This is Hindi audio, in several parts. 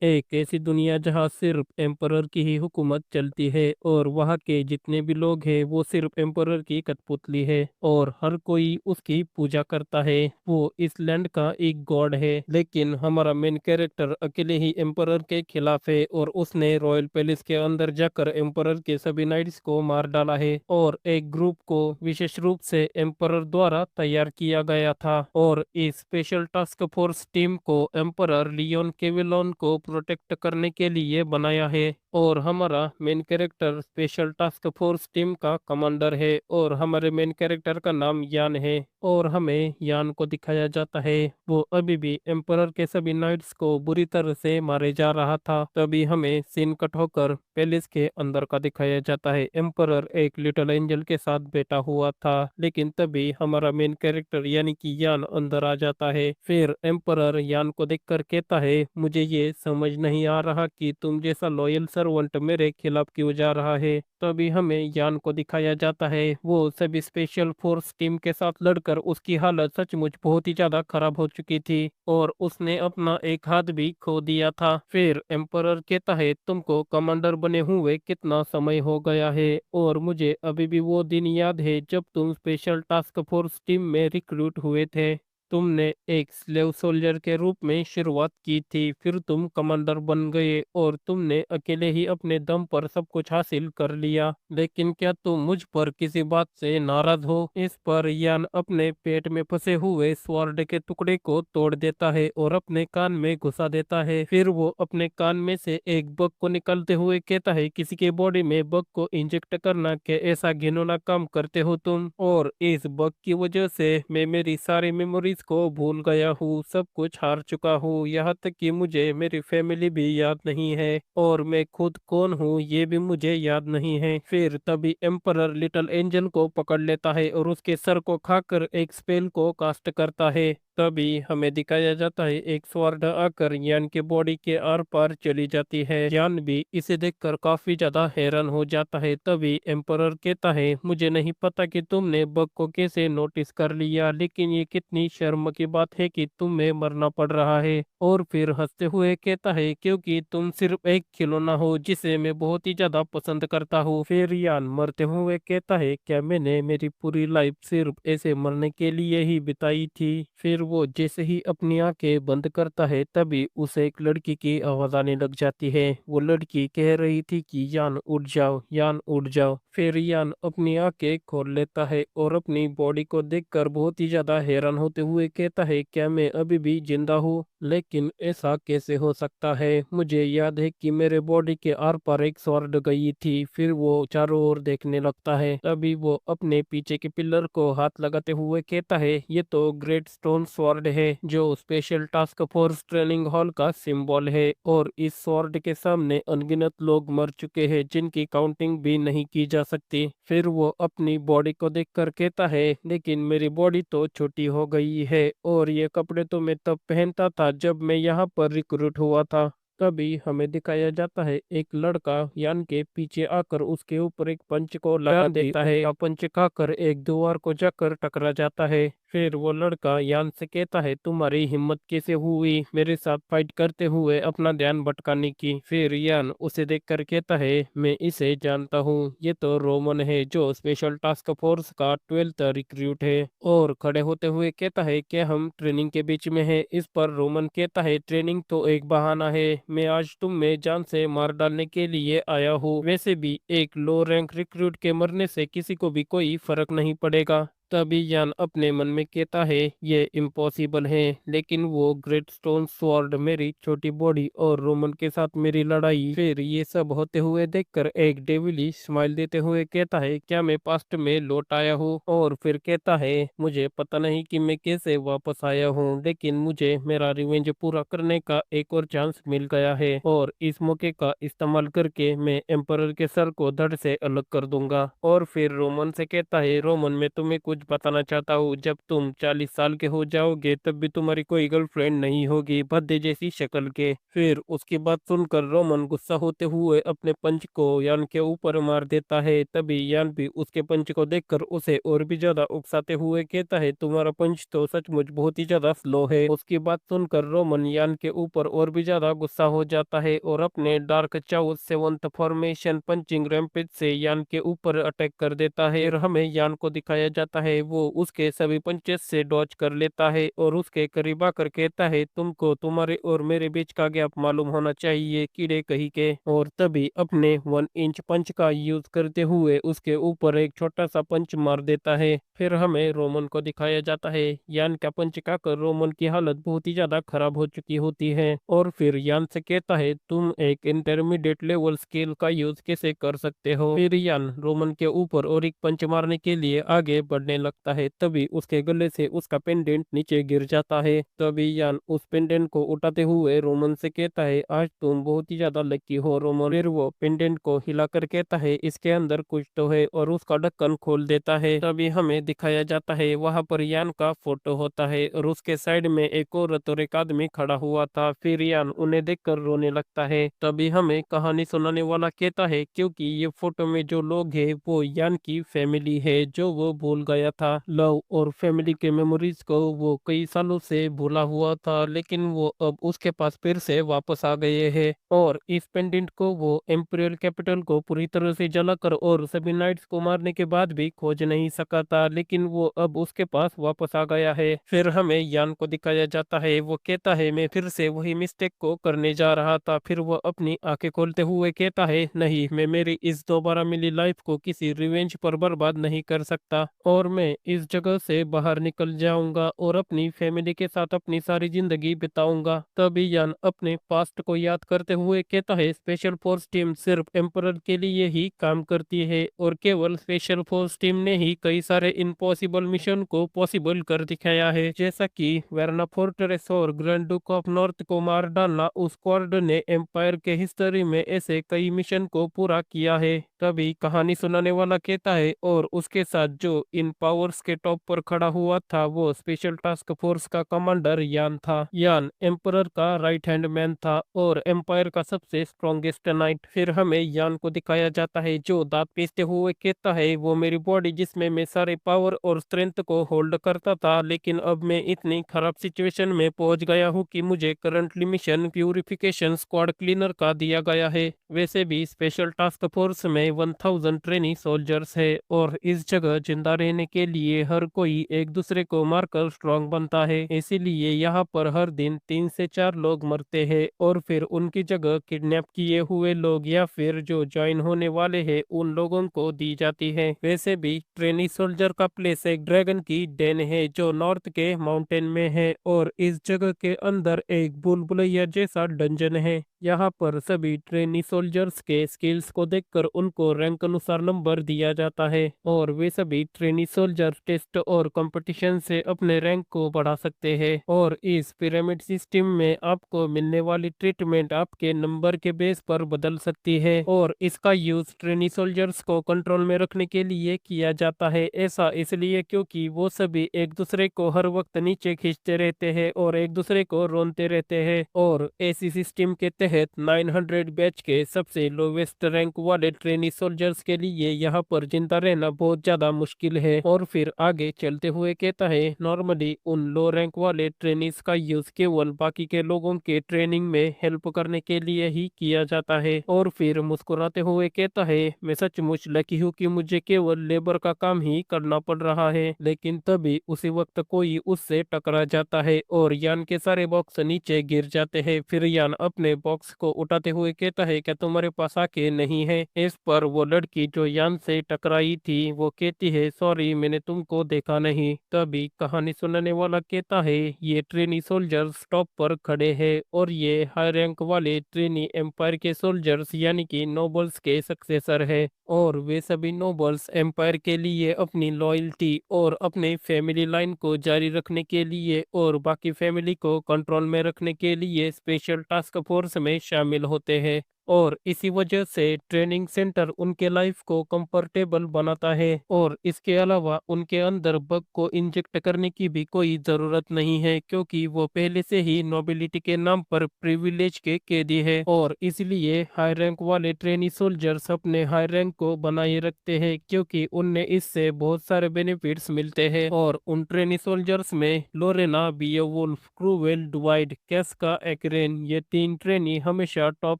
एक ऐसी दुनिया जहाँ सिर्फ एम्परर की ही हुकूमत चलती है और वहाँ के जितने भी लोग हैं वो सिर्फ एम्परर की कठपुतली है और हर कोई उसकी पूजा करता है। वो इस लैंड का एक गॉड है, लेकिन हमारा मेन कैरेक्टर अकेले ही एम्परर के खिलाफ है और उसने रॉयल पैलेस के अंदर जाकर एम्परर के सभी नाइट्स को मार डाला है और एक ग्रुप को विशेष रूप से एम्परर द्वारा तैयार किया गया था और इस स्पेशल टास्क फोर्स टीम को एम्परर लियोन केविलोन को प्रोटेक्ट करने के लिए बनाया है। और हमारा main character special task force team का कमांडर है और हमारे मेन कैरेक्टर का नाम यान है। और हमें यान को दिखाया जाता है वो अभी भी एम्परर के सभी नाइट्स को बुरी तरह से मारे जा रहा था। तभी हमें सीन कट होकर पैलेस के अंदर का दिखाया जाता है। एम्परर एक लिटिल एंजल के साथ बैठा हुआ था, लेकिन तभी हमारा मेन कैरेक्टर यानी कि यान अंदर आ जाता है। फिर एम्परर यान को देखकर कहता है, मुझे ये समझ नहीं आ रहा कि तुम जैसा लॉयल सर्वेंट मेरे खिलाफ क्यों जा रहा है। तभी हमें यान को दिखाया जाता है वो सभी स्पेशल फोर्स टीम के साथ लड़कर उसकी हालत सचमुच बहुत ही ज्यादा खराब हो चुकी थी और उसने अपना एक हाथ भी खो दिया था। फिर एम्परर कहता है, तुमको कमांडर बने हुए कितना समय हो गया है और मुझे अभी भी वो दिन याद है जब तुम स्पेशल टास्क फोर्स टीम में रिक्रूट हुए थे। तुमने एक स्लेव सोल्जर के रूप में शुरुआत की थी, फिर तुम कमांडर बन गए और तुमने अकेले ही अपने दम पर सब कुछ हासिल कर लिया। लेकिन क्या तुम मुझ पर किसी बात से नाराज हो? इस पर यान अपने पेट में फंसे हुए स्वॉर्ड के टुकड़े को तोड़ देता है और अपने कान में घुसा देता है। फिर वो अपने कान में से एक बग को निकालते हुए कहता है, किसी के बॉडी में बग को इंजेक्ट करना क्या ऐसा घिनौना काम करते हो तुम? और इस बग की वजह से मैं मेरी सारी मेमोरीज को भूल गया हूँ, सब कुछ हार चुका हूँ, यहाँ तक कि मुझे मेरी फैमिली भी याद नहीं है और मैं खुद कौन हूँ ये भी मुझे याद नहीं है। फिर तभी एम्परर लिटिल एंजल को पकड़ लेता है और उसके सर को खाकर एक स्पेल को कास्ट करता है। तभी हमें दिखाया जाता है एक स्वॉर्ड आकर यान के बॉडी के आर पार चली जाती है। यान भी इसे देखकर काफी ज्यादा हैरान हो जाता है। तभी एम्परर कहता है, मुझे नहीं पता कि तुमने बग को कैसे नोटिस कर लिया, लेकिन ये कितनी शर्म की बात है कि तुम्हें मरना पड़ रहा है। और फिर हंसते हुए कहता है, क्योंकि तुम सिर्फ एक खिलौना हो जिसे मैं बहुत ही ज्यादा पसंद करता हूँ। फिर यान मरते हुए कहता है, क्या मैंने मेरी पूरी लाइफ सिर्फ ऐसे मरने के लिए ही बिताई थी? फिर वो जैसे ही अपनी आंखें बंद करता है तभी उसे एक लड़की की आवाज आने लग जाती है। वो लड़की कह रही थी कि यान उठ जाओ, यान उठ जाओ। फिर यान अपनी आंखें खोल लेता है और अपनी बॉडी को देखकर बहुत ही ज्यादा हैरान होते हुए कहता है, क्या मैं अभी भी जिंदा हूँ? लेकिन ऐसा कैसे हो सकता है? मुझे याद है कि मेरे बॉडी के आर पार एक स्वॉर्ड गई थी। फिर वो चारों ओर देखने लगता है। तभी वो अपने पीछे के पिलर को हाथ लगाते हुए कहता है, ये तो ग्रेट स्टोन स्वॉर्ड है जो special task force training hall का सिंबल है और इस स्वॉर्ड के सामने अनगिनत लोग मर चुके हैं जिनकी काउंटिंग भी नहीं की जा सकती। फिर वो अपनी बॉडी को देखकर कहता है, लेकिन मेरी बॉडी तो छोटी हो गई है और ये कपड़े तो मैं तब पहनता था जब मैं यहाँ पर रिक्रूट हुआ था। तभी हमें दिखाया जाता है एक लड़का यान के पीछे आकर उसके ऊपर एक पंच को लगा देता है या पंच खाकर एक दीवार को जाकर टकरा जाता है। फिर वो लड़का यान से कहता है, तुम्हारी हिम्मत कैसे हुई मेरे साथ फाइट करते हुए अपना ध्यान भटकाने की? फिर यान उसे देखकर कहता है, मैं इसे जानता हूँ, ये तो रोमन है जो स्पेशल टास्क फोर्स का 12th रिक्रूट है। और खड़े होते हुए कहता है कि हम ट्रेनिंग के बीच में है। इस पर रोमन कहता है, ट्रेनिंग तो एक बहाना है, मैं आज तुम में जान से मार डालने के लिए आया हूँ। वैसे भी एक लो रैंक रिक्रूट के मरने से किसी को भी कोई फर्क नहीं पड़ेगा। तभी यान अपने मन में कहता है, ये इम्पॉसिबल है, लेकिन वो ग्रेट स्टोन स्वॉर्ड, मेरी छोटी बॉडी और रोमन के साथ मेरी लड़ाई। फिर ये सब होते हुए देखकर एक डेविली स्माइल देते हुए कहता है, क्या मैं पास्ट में लौट आया हूँ? और फिर कहता है, मुझे पता नहीं कि मैं कैसे वापस आया हूँ, लेकिन मुझे मेरा रिवेंज पूरा करने का एक और चांस मिल गया है और इस मौके का इस्तेमाल करके मैं एम्परर के सर को धड़ से अलग कर दूंगा। और फिर रोमन से कहता है, रोमन मैं तुम्हें कुछ सच बताना चाहता हूँ, जब तुम 40 साल के हो जाओगे तब भी तुम्हारी कोई गर्लफ्रेंड नहीं होगी, भद्दे जैसी शक्ल के। फिर उसकी बात सुनकर रोमन गुस्सा होते हुए अपने पंच को यान के ऊपर मार देता है। तभी यान भी उसके पंच को देखकर उसे और भी ज्यादा उकसाते हुए कहता है, तुम्हारा पंच तो सचमुच बहुत ही ज्यादा स्लो है। उसकी बात सुनकर रोमन यान के ऊपर और भी ज्यादा गुस्सा हो जाता है और अपने डार्क चाउ सेवंथ फॉर्मेशन पंचिंग रैम्पेज से यान के ऊपर अटैक कर देता है। और हमें यान को दिखाया जाता है वो उसके सभी पंचेस से डॉज कर लेता है और उसके करीब आकर कहता है, तुमको तुम्हारे और मेरे बीच का गैप मालूम होना चाहिए कीड़े कहीं के। और तभी अपने 1 इंच पंच का यूज करते हुए उसके ऊपर एक छोटा सा पंच मार देता है। फिर हमें रोमन को दिखाया जाता है यान का पंच खाकर रोमन की हालत बहुत ही ज्यादा खराब हो चुकी होती है। और फिर यान से कहता है, तुम एक इंटरमीडिएट लेवल स्किल का यूज कैसे कर सकते हो। फिर यान रोमन के ऊपर और एक पंच मारने के लिए आगे बढ़ने लगता है। तभी उसके गले से उसका पेंडेंट नीचे गिर जाता है। तभी यान उस पेंडेंट को उठाते हुए रोमन से कहता है, आज तुम बहुत ही ज्यादा लकी हो रोमन। फिर वो पेंडेंट को हिलाकर कहता है, इसके अंदर कुछ तो है, और उसका ढक्कन खोल देता है। तभी हमें दिखाया जाता है वहां पर यान का फोटो होता है और उसके साइड में एक औरत और एक आदमी खड़ा हुआ था। फिर यान उन्हें देखकर रोने लगता है। तभी हमें कहानी सुनाने वाला कहता है, क्योंकि ये फोटो में जो लोग हैं वो यान की फैमिली है जो वो भूल गया था। लव और फैमिली के मेमोरीज को वो कई सालों से भूला हुआ था, लेकिन वो अब उसके पास फिर से वापस आ गए हैं। और इस पेंडेंट को वो एम्पीरियल कैपिटल को पूरी तरह से जलाकर और सभी नाइट्स को मारने के बाद भी खोज नहीं सका था, लेकिन वो अब उसके पास वापस आ गया है। फिर हमें यान को दिखाया जाता है, वो कहता है, मैं फिर से वही मिस्टेक को करने जा रहा था। फिर वो अपनी आंखें खोलते हुए कहता है, नहीं, मैं मेरी इस दोबारा मिली लाइफ को किसी रिवेंज पर बर्बाद नहीं कर सकता, और मैं इस जगह से बाहर निकल जाऊंगा और अपनी फैमिली के साथ अपनी सारी जिंदगी बिताऊंगा। तभी यान अपने पास्ट को याद करते हुए कहता है, स्पेशल फोर्स टीम सिर्फ एम्परर के लिए ही काम करती है और केवल स्पेशल फोर्स टीम ने ही कई सारे इम्पॉसिबल मिशन को पॉसिबल कर दिखाया है, जैसा कि वेरना फोर्ट्रेस और ग्रैंड डुक ऑफ नॉर्थ को मार डालना। उस स्क्वाड ने एम्पायर के हिस्ट्री में ऐसे कई मिशन को पूरा किया है। तभी कहानी सुनाने वाला कहता है, और उसके साथ जो इन पावर्स के टॉप पर खड़ा हुआ था वो स्पेशल टास्क फोर्स का कमांडर यान था। यान एम्परर का राइट हैंड मैन था और एम्पायर का सबसे स्ट्रॉन्गेस्ट नाइट। फिर हमें यान को दिखाया जाता है जो दांत पीसते हुए कहता है, वो मेरी बॉडी जिसमें मैं सारे पावर और स्ट्रेंथ को होल्ड करता था, लेकिन अब मैं इतनी खराब सिचुएशन में पहुंच गया हूँ कि मुझे currently mission purification squad cleaner का दिया गया है। वैसे भी स्पेशल टास्क फोर्स में 1000 ट्रेनी सोल्जर्स है और इस जगह जिंदा रहने के लिए हर कोई एक दूसरे को मारकर स्ट्रांग बनता है। इसीलिए यहाँ पर हर दिन 3 से 4 लोग मरते हैं और फिर उनकी जगह किडनैप किए हुए लोग या फिर जो ज्वाइन होने वाले हैं उन लोगों को दी जाती है। वैसे भी ट्रेनी सोल्जर का प्लेस एक ड्रैगन की डेन है जो नॉर्थ के माउंटेन में है और इस जगह के अंदर एक बुलबुलैया जैसा डंजन है। यहाँ पर सभी ट्रेनी सोल्जर्स के स्किल्स को देखकर उनको रैंक अनुसार नंबर दिया जाता है और वे सभी ट्रेनी सोल्जर टेस्ट और कंपटीशन से अपने रैंक को बढ़ा सकते हैं। और इस पिरामिड सिस्टम में आपको मिलने वाली ट्रीटमेंट आपके नंबर के बेस पर बदल सकती है और इसका यूज ट्रेनी सोल्जर्स को कंट्रोल में रखने के लिए किया जाता है। ऐसा इसलिए क्योंकि वो सभी एक दूसरे को हर वक्त नीचे खींचते रहते हैं और एक दूसरे को रोनते रहते हैं। और ऐसी सिस्टम के तहत 900 बैच के सबसे लोवेस्ट रैंक वाले ट्रेनी सोल्जर्स के लिए यहाँ पर जिंदा रहना बहुत ज्यादा मुश्किल है। और फिर आगे चलते हुए कहता है, नॉर्मली उन लो रैंक वाले ट्रेनीज का यूज केवल बाकी के लोगों के ट्रेनिंग में हेल्प करने के लिए ही किया जाता है। और फिर मुस्कुराते हुए कहता है, मैं सचमुच लकी हूँ कि मुझे केवल लेबर का काम ही करना पड़ रहा है। लेकिन तभी उसी वक्त कोई उससे टकरा जाता है और यान के सारे बॉक्स नीचे गिर जाते हैं। फिर यान अपने बॉक्स को उठाते हुए कहता है, क्या तुम्हारे पास आके नहीं है। इस पर वो लड़की जो यान से टकराई थी वो कहती है, सॉरी, मैंने तुमको देखा नहीं। तभी कहानी सुनाने वाला कहता है, ये ट्रेनी सोल्जर्स टॉप पर खड़े हैं और ये हाई रैंक वाले ट्रेनी एम्पायर के सोल्जर्स यानी कि नोबल्स के सक्सेसर है और वे सभी नोबल्स एम्पायर के लिए अपनी लॉयल्टी और अपने फैमिली लाइन को जारी रखने के लिए और बाकी फैमिली को कंट्रोल में रखने के लिए स्पेशल टास्क फोर्स में शामिल होते हैं। और इसी वजह से ट्रेनिंग सेंटर उनके लाइफ को कंफर्टेबल बनाता है और इसके अलावा उनके अंदर बग को इंजेक्ट करने की भी कोई जरूरत नहीं है, क्योंकि वो पहले से ही नोबिलिटी के नाम पर प्रिविलेज के कैदी है। और इसलिए हाई रैंक वाले ट्रेनी सोल्जर्स अपने हाई रैंक को बनाए रखते हैं, क्योंकि उन्हें इससे बहुत सारे बेनिफिट्स मिलते हैं। और उन ट्रेनी सोल्जर्स में लोरेना, बियोवुल्फ, क्रूवेल, डुवाइड, कैस्का, एक्रेन, ये तीन ट्रेनी हमेशा टॉप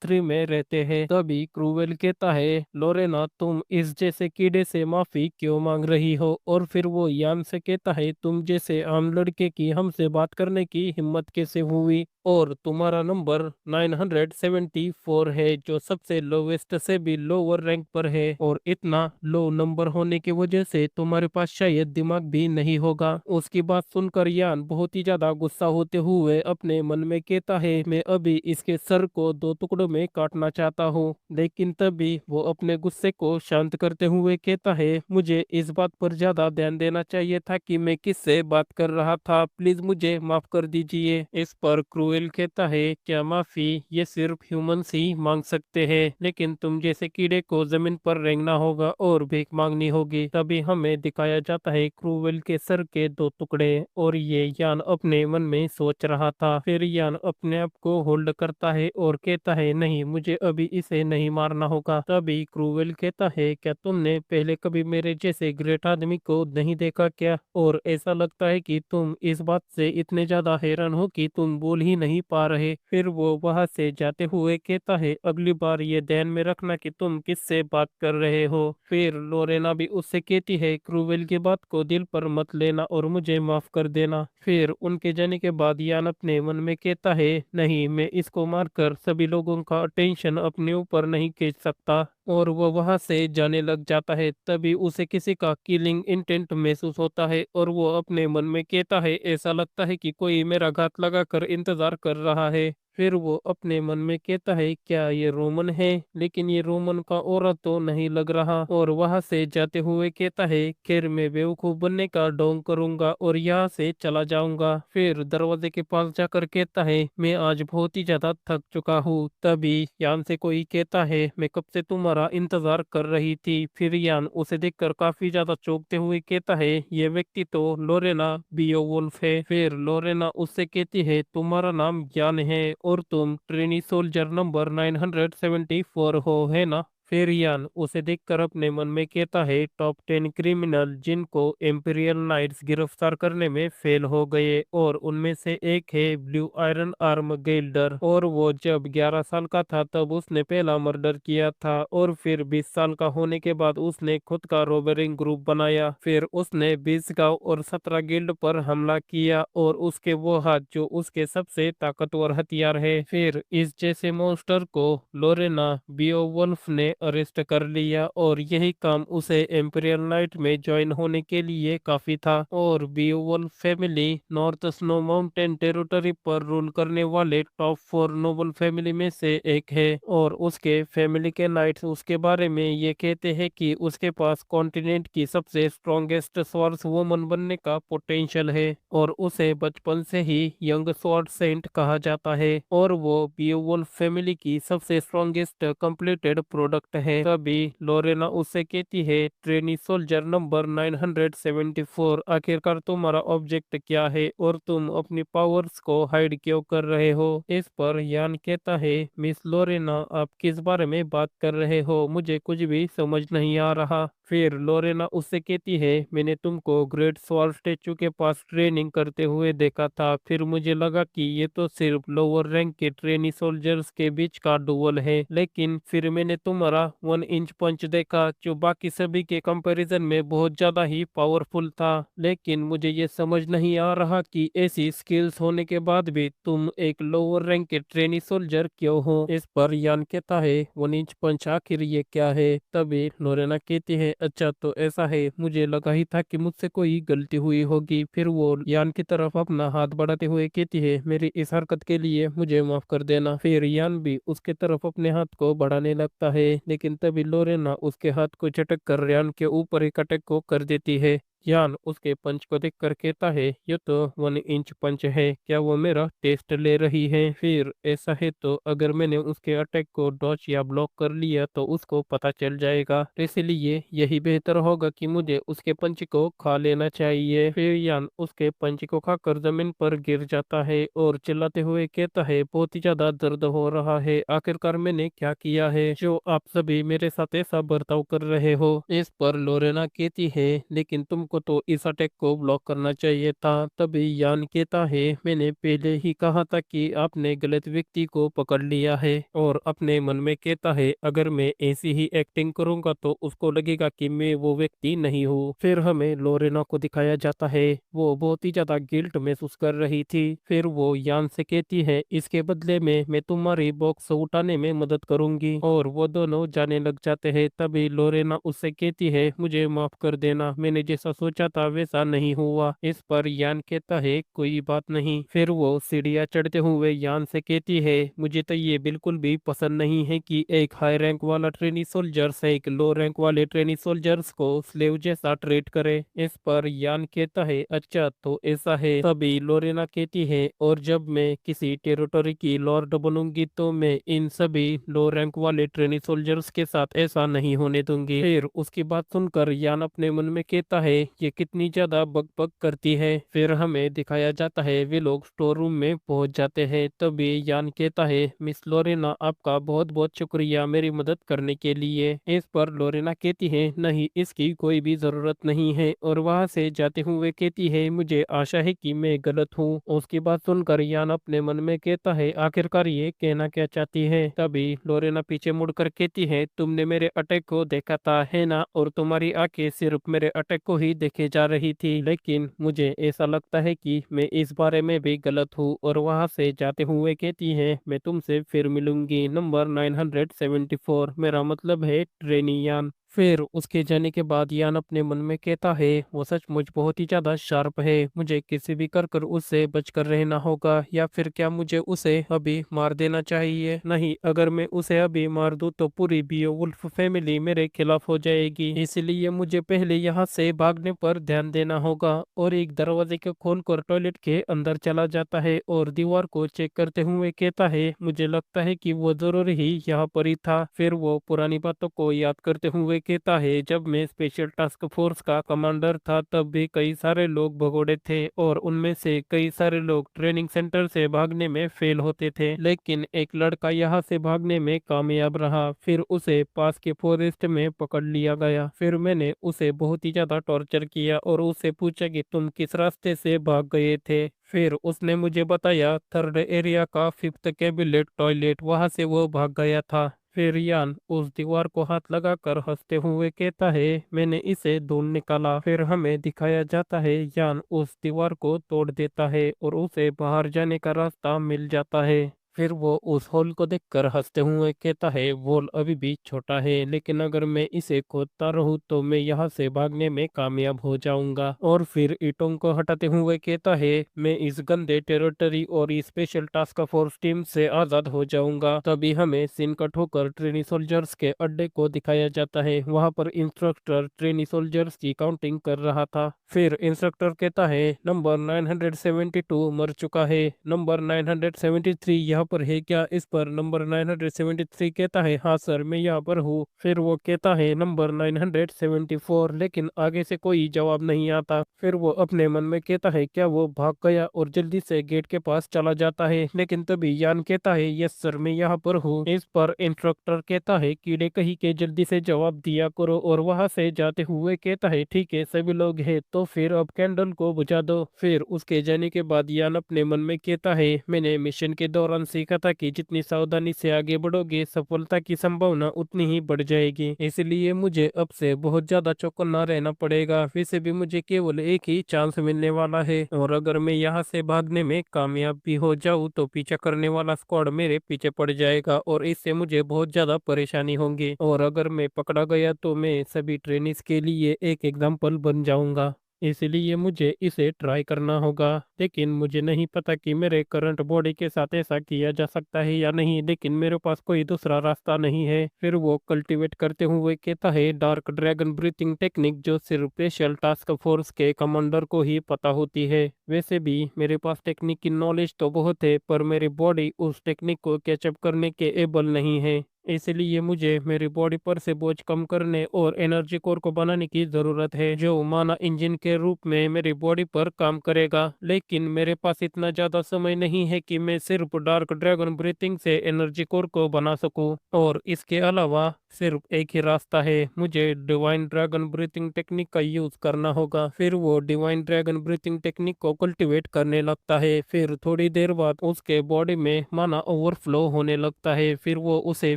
3 में रहते हैं। तभी क्रूवेल कहता है, लोरेना तुम इस जैसे कीड़े से माफी क्यों मांग रही हो? और फिर वो यान से कहता है, तुम जैसे आम लड़के की हमसे बात करने की हिम्मत कैसे हुई? और तुम्हारा नंबर 974 है, जो सबसे लोवेस्ट से भी लोअर रैंक पर है। और इतना लो नंबर होने की वजह से तुम्हारे पास शायद दिमाग भी नहीं होगा। उसकी बात सुनकर यान बहुत ही ज्यादा गुस्सा होते हुए अपने मन में कहता है, मैं अभी इसके सर को 2 टुकड़ों में काटना चाहता हूँ। लेकिन तभी वो अपने गुस्से को शांत करते हुए कहता है, मुझे इस बात पर ज्यादा ध्यान देना चाहिए था कि मैं किससे बात कर रहा था, प्लीज मुझे माफ कर दीजिए। इस पर क्रूएल कहता है, क्या माफी ये सिर्फ ह्यूमंस ही मांग सकते हैं, लेकिन तुम जैसे कीड़े को जमीन पर रेंगना होगा और भीख मांगनी होगी। तभी हमें दिखाया जाता है क्रूवेल के सर के 2 टुकड़े, और ये यान अपने मन में सोच रहा था। फिर यान अपने आप को होल्ड करता है और कहता है, नहीं, मुझे अभी इसे नहीं मारना होगा। तभी क्रूवेल कहता है, क्या तुमने पहले कभी मेरे जैसे ग्रेट आदमी को नहीं देखा क्या? और ऐसा लगता है कि तुम इस बात से इतने ज्यादा हैरान हो कि तुम बोल ही नहीं पा रहे। फिर वो वहां से जाते हुए कहता है, अगली बार ये ध्यान में रखना कि तुम किससे बात कर रहे हो। फिर लोरेना भी उससे कहती है, क्रूवेल की बात को दिल पर मत लेना और मुझे माफ कर देना। फिर उनके जाने के बाद यान अपने मन में कहता है, नहीं, मैं इसको मारकर सभी लोगों का अटेंशन अपने ऊपर नहीं खींच सकता। और वो वहां से जाने लग जाता है। तभी उसे किसी का किलिंग इंटेंट महसूस होता है और वो अपने मन में कहता है, ऐसा लगता है कि कोई मेरा घात लगाकर इंतजार कर रहा है। फिर वो अपने मन में कहता है, क्या ये रोमन है? लेकिन ये रोमन का औरत तो नहीं लग रहा। और वहां से जाते हुए कहता है, खैर मैं बेवकूफ बनने का ढोंग करूंगा और यहाँ से चला जाऊंगा। फिर दरवाजे के पास जाकर कहता है, मैं आज बहुत ही ज्यादा थक चुका हूँ। तभी यान से कोई कहता है, मैं कब से तुम्हारा इंतजार कर रही थी। फिर यान उसे देखकर काफी ज्यादा चौंकते हुए कहता है, ये व्यक्ति तो लोरेना बियोवुल्फ है। फिर लोरेना उससे कहती है, तुम्हारा नाम यान है और तुम ट्रेनी सोल्जर नंबर 974 हो, है ना? फिर यान उसे देखकर अपने मन में कहता है, टॉप 10 क्रिमिनल जिनको एम्पीरियल नाइट्स गिरफ्तार करने में फेल हो गए, और उनमें से एक है ब्लू आयरन आर्म गेल्डर। और वो जब 11 साल का था तब उसने पहला मर्डर किया था, और फिर 20 साल का होने के बाद उसने खुद का रोबरिंग ग्रुप बनाया। फिर उसने 20 गांव और 17 गिल्ड पर हमला किया, और उसके वो हाथ जो उसके सबसे ताकतवर हथियार है। फिर इस जैसे मॉन्स्टर को लोरेना बियोवुल्फ ने अरेस्ट कर लिया, और यही काम उसे एम्पीरियल नाइट में ज्वाइन होने के लिए काफी था। और Beowulf family north snow mountain territory पर रूल करने वाले टॉप 4 नोबल फैमिली में से एक है। और उसके फैमिली के नाइट्स उसके बारे में ये कहते हैं कि उसके पास कॉन्टिनेंट की सबसे स्ट्रॉन्गेस्ट स्वॉर्ड्स वुमन बनने का पोटेंशियल है, और उसे बचपन से ही यंग स्वॉर्ड सेंट कहा जाता है। और वो बियोवुल्फ फैमिली की सबसे स्ट्रॉन्गेस्ट कंप्लीटेड प्रोडक्ट है। तभी लोरेना उससे कहती है, ट्रेनी सोल्जर नंबर 974, आखिरकार तुम्हारा ऑब्जेक्ट क्या है और तुम अपनी पावर्स को हाइड क्यों कर रहे हो? इस पर यान कहता है, मिस लोरेना, आप किस बारे में बात कर रहे हो? मुझे कुछ भी समझ नहीं आ रहा। फिर लोरेना उससे कहती है, मैंने तुमको ग्रेट स्वॉर्ड स्टेचू के पास ट्रेनिंग करते हुए देखा था। फिर मुझे लगा कि ये तो सिर्फ लोअर रैंक के ट्रेनी सोल्जर्स के बीच का डुअल है, लेकिन फिर मैंने तुम्हारा 1 इंच पंच देखा, जो बाकी सभी के कंपैरिजन में बहुत ज्यादा ही पावरफुल था। लेकिन मुझे ये समझ नहीं आ रहा कि ऐसी स्किल्स होने के बाद भी तुम एक लोअर रैंक के ट्रेनी सोल्जर क्यों हो? इस पर यान कहता है, 1 इंच पंच आखिर ये क्या है? तभी लोरेना कहती है, अच्छा तो ऐसा है, मुझे लगा ही था कि मुझसे कोई गलती हुई होगी। फिर वो यान की तरफ अपना हाथ बढ़ाते हुए कहती है, मेरी इस हरकत के लिए मुझे माफ कर देना। फिर यान भी उसके तरफ अपने हाथ को बढ़ाने लगता है, लेकिन तभी लोरेना उसके हाथ को झटक कर यान के ऊपर एक अटैक को कर देती है। यान उसके पंच को देखकर कहता है, ये तो 1 इंच पंच है, क्या वो मेरा टेस्ट ले रही है? फिर ऐसा है तो अगर मैंने उसके अटैक को डॉज या ब्लॉक कर लिया तो उसको पता चल जाएगा, इसलिए यही बेहतर होगा कि मुझे उसके पंच को खा लेना चाहिए। फिर यान उसके पंच को खाकर जमीन पर गिर जाता है और चिल्लाते हुए कहता है, बहुत ही ज्यादा दर्द हो रहा है, आखिरकार मैंने क्या किया है जो आप सभी मेरे साथ ऐसा बर्ताव कर रहे हो? इस पर लोरेना कहती है, लेकिन तुमको तो इस अटैक को ब्लॉक करना चाहिए था। तभी यान कहता है, मैंने पहले ही कहा था कि आपने गलत व्यक्ति को पकड़ लिया है। और अपने मन में कहता है, अगर मैं ऐसी ही एक्टिंग करूंगा तो उसको लगेगा कि मैं वो व्यक्ति नहीं हूँ। फिर हमें लोरेना को दिखाया जाता है, वो बहुत ही ज्यादा गिल्ट महसूस कर रही थी। फिर वो यान से कहती है, इसके बदले में मैं तुम्हारी बॉक्स उठाने में मदद करूंगी। और वो दोनों जाने लग जाते हैं। तभी लोरेना उससे कहती है, मुझे माफ कर देना, मैंने जैसा सोचा था वैसा नहीं हुआ। इस पर यान कहता है, कोई बात नहीं। फिर वो सीढ़ियां चढ़ते हुए यान से कहती है, मुझे तो ये बिल्कुल भी पसंद नहीं है कि एक हाई रैंक वाला ट्रेनी सोल्जर्स एक लो रैंक वाले ट्रेनी सोल्जर्स को स्लेव जैसा ट्रीट करे। इस पर यान कहता है, अच्छा तो ऐसा है। तभी लोरेना कहती है, और जब मैं किसी टेरिटोरी की लॉर्ड बनूंगी तो मैं इन सभी लो रैंक वाले ट्रेनी सोल्जर्स के साथ ऐसा नहीं होने दूंगी। फिर उसकी बात सुनकर यान अपने मन में कहता है, ये कितनी ज्यादा बकबक करती है। फिर हमें दिखाया जाता है, वे लोग स्टोर रूम में पहुंच जाते हैं। तभी यान कहता है, मिस लोरेना, आपका बहुत बहुत शुक्रिया मेरी मदद करने के लिए। इस पर लोरेना कहती है, नहीं, इसकी कोई भी जरूरत नहीं है। और वहां से जाते हुए कहती है, मुझे आशा है कि मैं गलत हूँ। उसकी बात सुनकर यान अपने मन में कहता है, आखिरकार ये कहना क्या चाहती है? तभी लोरेना पीछे मुड़कर कहती है, तुमने मेरे अटैक को देखा था है ना, और तुम्हारी आंखें सिर्फ मेरे अटैक को ही देखे जा रही थी, लेकिन मुझे ऐसा लगता है कि मैं इस बारे में भी गलत हूँ। और वहां से जाते हुए कहती है, मैं तुमसे फिर मिलूंगी, नंबर 974, मेरा मतलब है ट्रेनी यान। फिर उसके जाने के बाद यान अपने मन में कहता है, वो सचमुच बहुत ही ज्यादा शार्प है, मुझे किसी भी कर उससे बचकर रहना होगा। या फिर क्या मुझे उसे अभी मार देना चाहिए? नहीं, अगर मैं उसे अभी मार दूं तो पूरी बियोवुल्फ फैमिली मेरे खिलाफ हो जाएगी, इसलिए मुझे पहले यहाँ से भागने पर ध्यान देना होगा। और एक दरवाजे को खोलकर टॉयलेट के अंदर चला जाता है और दीवार को चेक करते हुए कहता है, मुझे लगता है कि वो जरूर ही यहाँ पर ही था। फिर वो पुरानी बातों को याद करते हुए कहता है, जब मैं स्पेशल टास्क फोर्स का कमांडर था तब भी कई सारे लोग भगोड़े थे और उनमें से कई सारे लोग ट्रेनिंग सेंटर से भागने में फेल होते थे, लेकिन एक लड़का यहाँ से भागने में कामयाब रहा। फिर उसे पास के फॉरेस्ट में पकड़ लिया गया। फिर मैंने उसे बहुत ही ज्यादा टॉर्चर किया और उससे पूछा कि तुम किस रास्ते से भाग गए थे। फिर उसने मुझे बताया, थर्ड एरिया का 5th कैबिनेट टॉयलेट, वहां से वो भाग गया था। फिर यान उस दीवार को हाथ लगाकर हंसते हुए कहता है, मैंने इसे ढूंढ निकाला। फिर हमें दिखाया जाता है, यान उस दीवार को तोड़ देता है और उसे बाहर जाने का रास्ता मिल जाता है। फिर वो उस होल को देखकर हंसते हुए कहता है, वॉल अभी भी छोटा है, लेकिन अगर मैं इसे खोदता रहूं तो मैं यहाँ से भागने में कामयाब हो जाऊंगा। और फिर ईंटों को हटाते हुए कहता है, मैं इस गंदे टेरिटरी और इस स्पेशल टास्क फोर्स टीम से आजाद हो जाऊंगा। तभी हमें सीन कट होकर ट्रेनी सोल्जर्स के अड्डे को दिखाया जाता है। वहां पर इंस्ट्रक्टर ट्रेनी सोल्जर्स की काउंटिंग कर रहा था। फिर इंस्ट्रक्टर कहता है, नंबर 972 मर चुका है, नंबर 973 यहाँ पर है क्या? इस पर नंबर 973 कहता है, हाँ सर, मैं यहाँ पर हूँ। फिर वो कहता है, नंबर 974, लेकिन आगे से कोई जवाब नहीं आता। फिर वो अपने मन में कहता है, क्या वो भाग गया? और जल्दी से गेट के पास चला जाता है। लेकिन तभी यान कहता है, यस सर, मैं यहाँ पर हूँ। इस पर इंस्ट्रक्टर कहता है, कीड़े कहीं के जल्दी से जवाब दिया करो। और वहां से जाते हुए कहता है, ठीक है, सभी लोग हैं तो फिर अब कैंडल को बुझा दो। फिर उसके जाने के बाद यान अपने मन में कहता है, मैंने मिशन के दौरान सीखा था कि जितनी सावधानी से आगे बढ़ोगे सफलता की संभावना उतनी ही बढ़ जाएगी, इसलिए मुझे अब से बहुत ज्यादा चौकन्ना रहना पड़ेगा। वैसे भी मुझे केवल एक ही चांस मिलने वाला है, और अगर मैं यहाँ से भागने में कामयाब भी हो जाऊँ तो पीछा करने वाला स्क्वाड मेरे पीछे पड़ जाएगा और इससे मुझे बहुत ज्यादा परेशानी होगी। और अगर मैं पकड़ा गया तो मैं सभी ट्रेनिस के लिए एक एग्जाम्पल बन जाऊंगा। इसलिए मुझे इसे ट्राई करना होगा। लेकिन मुझे नहीं पता कि मेरे करंट बॉडी के साथ ऐसा किया जा सकता है या नहीं, लेकिन मेरे पास कोई दूसरा रास्ता नहीं है। फिर वो कल्टीवेट करते हुए कहता है, डार्क ड्रैगन ब्रीथिंग टेक्निक जो सिर्फ स्पेशल टास्क फोर्स के कमांडर को ही पता होती है। वैसे भी मेरे पास टेक्निक की नॉलेज तो बहुत है, पर मेरी बॉडी उस टेक्निक को कैचअप करने के एबल नहीं है। इसलिए मुझे मेरी बॉडी पर से बोझ कम करने और एनर्जी कोर को बनाने की जरूरत है, जो माना इंजन के रूप में मेरी बॉडी पर काम करेगा। लेकिन मेरे पास इतना ज्यादा समय नहीं है कि मैं सिर्फ डार्क ड्रैगन ब्रीथिंग से एनर्जी कोर को बना सकूं। और इसके अलावा सिर्फ एक ही रास्ता है, मुझे डिवाइन ड्रैगन ब्रीथिंग टेक्निक का यूज करना होगा। फिर वो डिवाइन ड्रैगन ब्रीथिंग टेक्निक को कल्टीवेट करने लगता है। फिर थोड़ी देर बाद उसके बॉडी में माना ओवरफ्लो होने लगता है। फिर वो उसे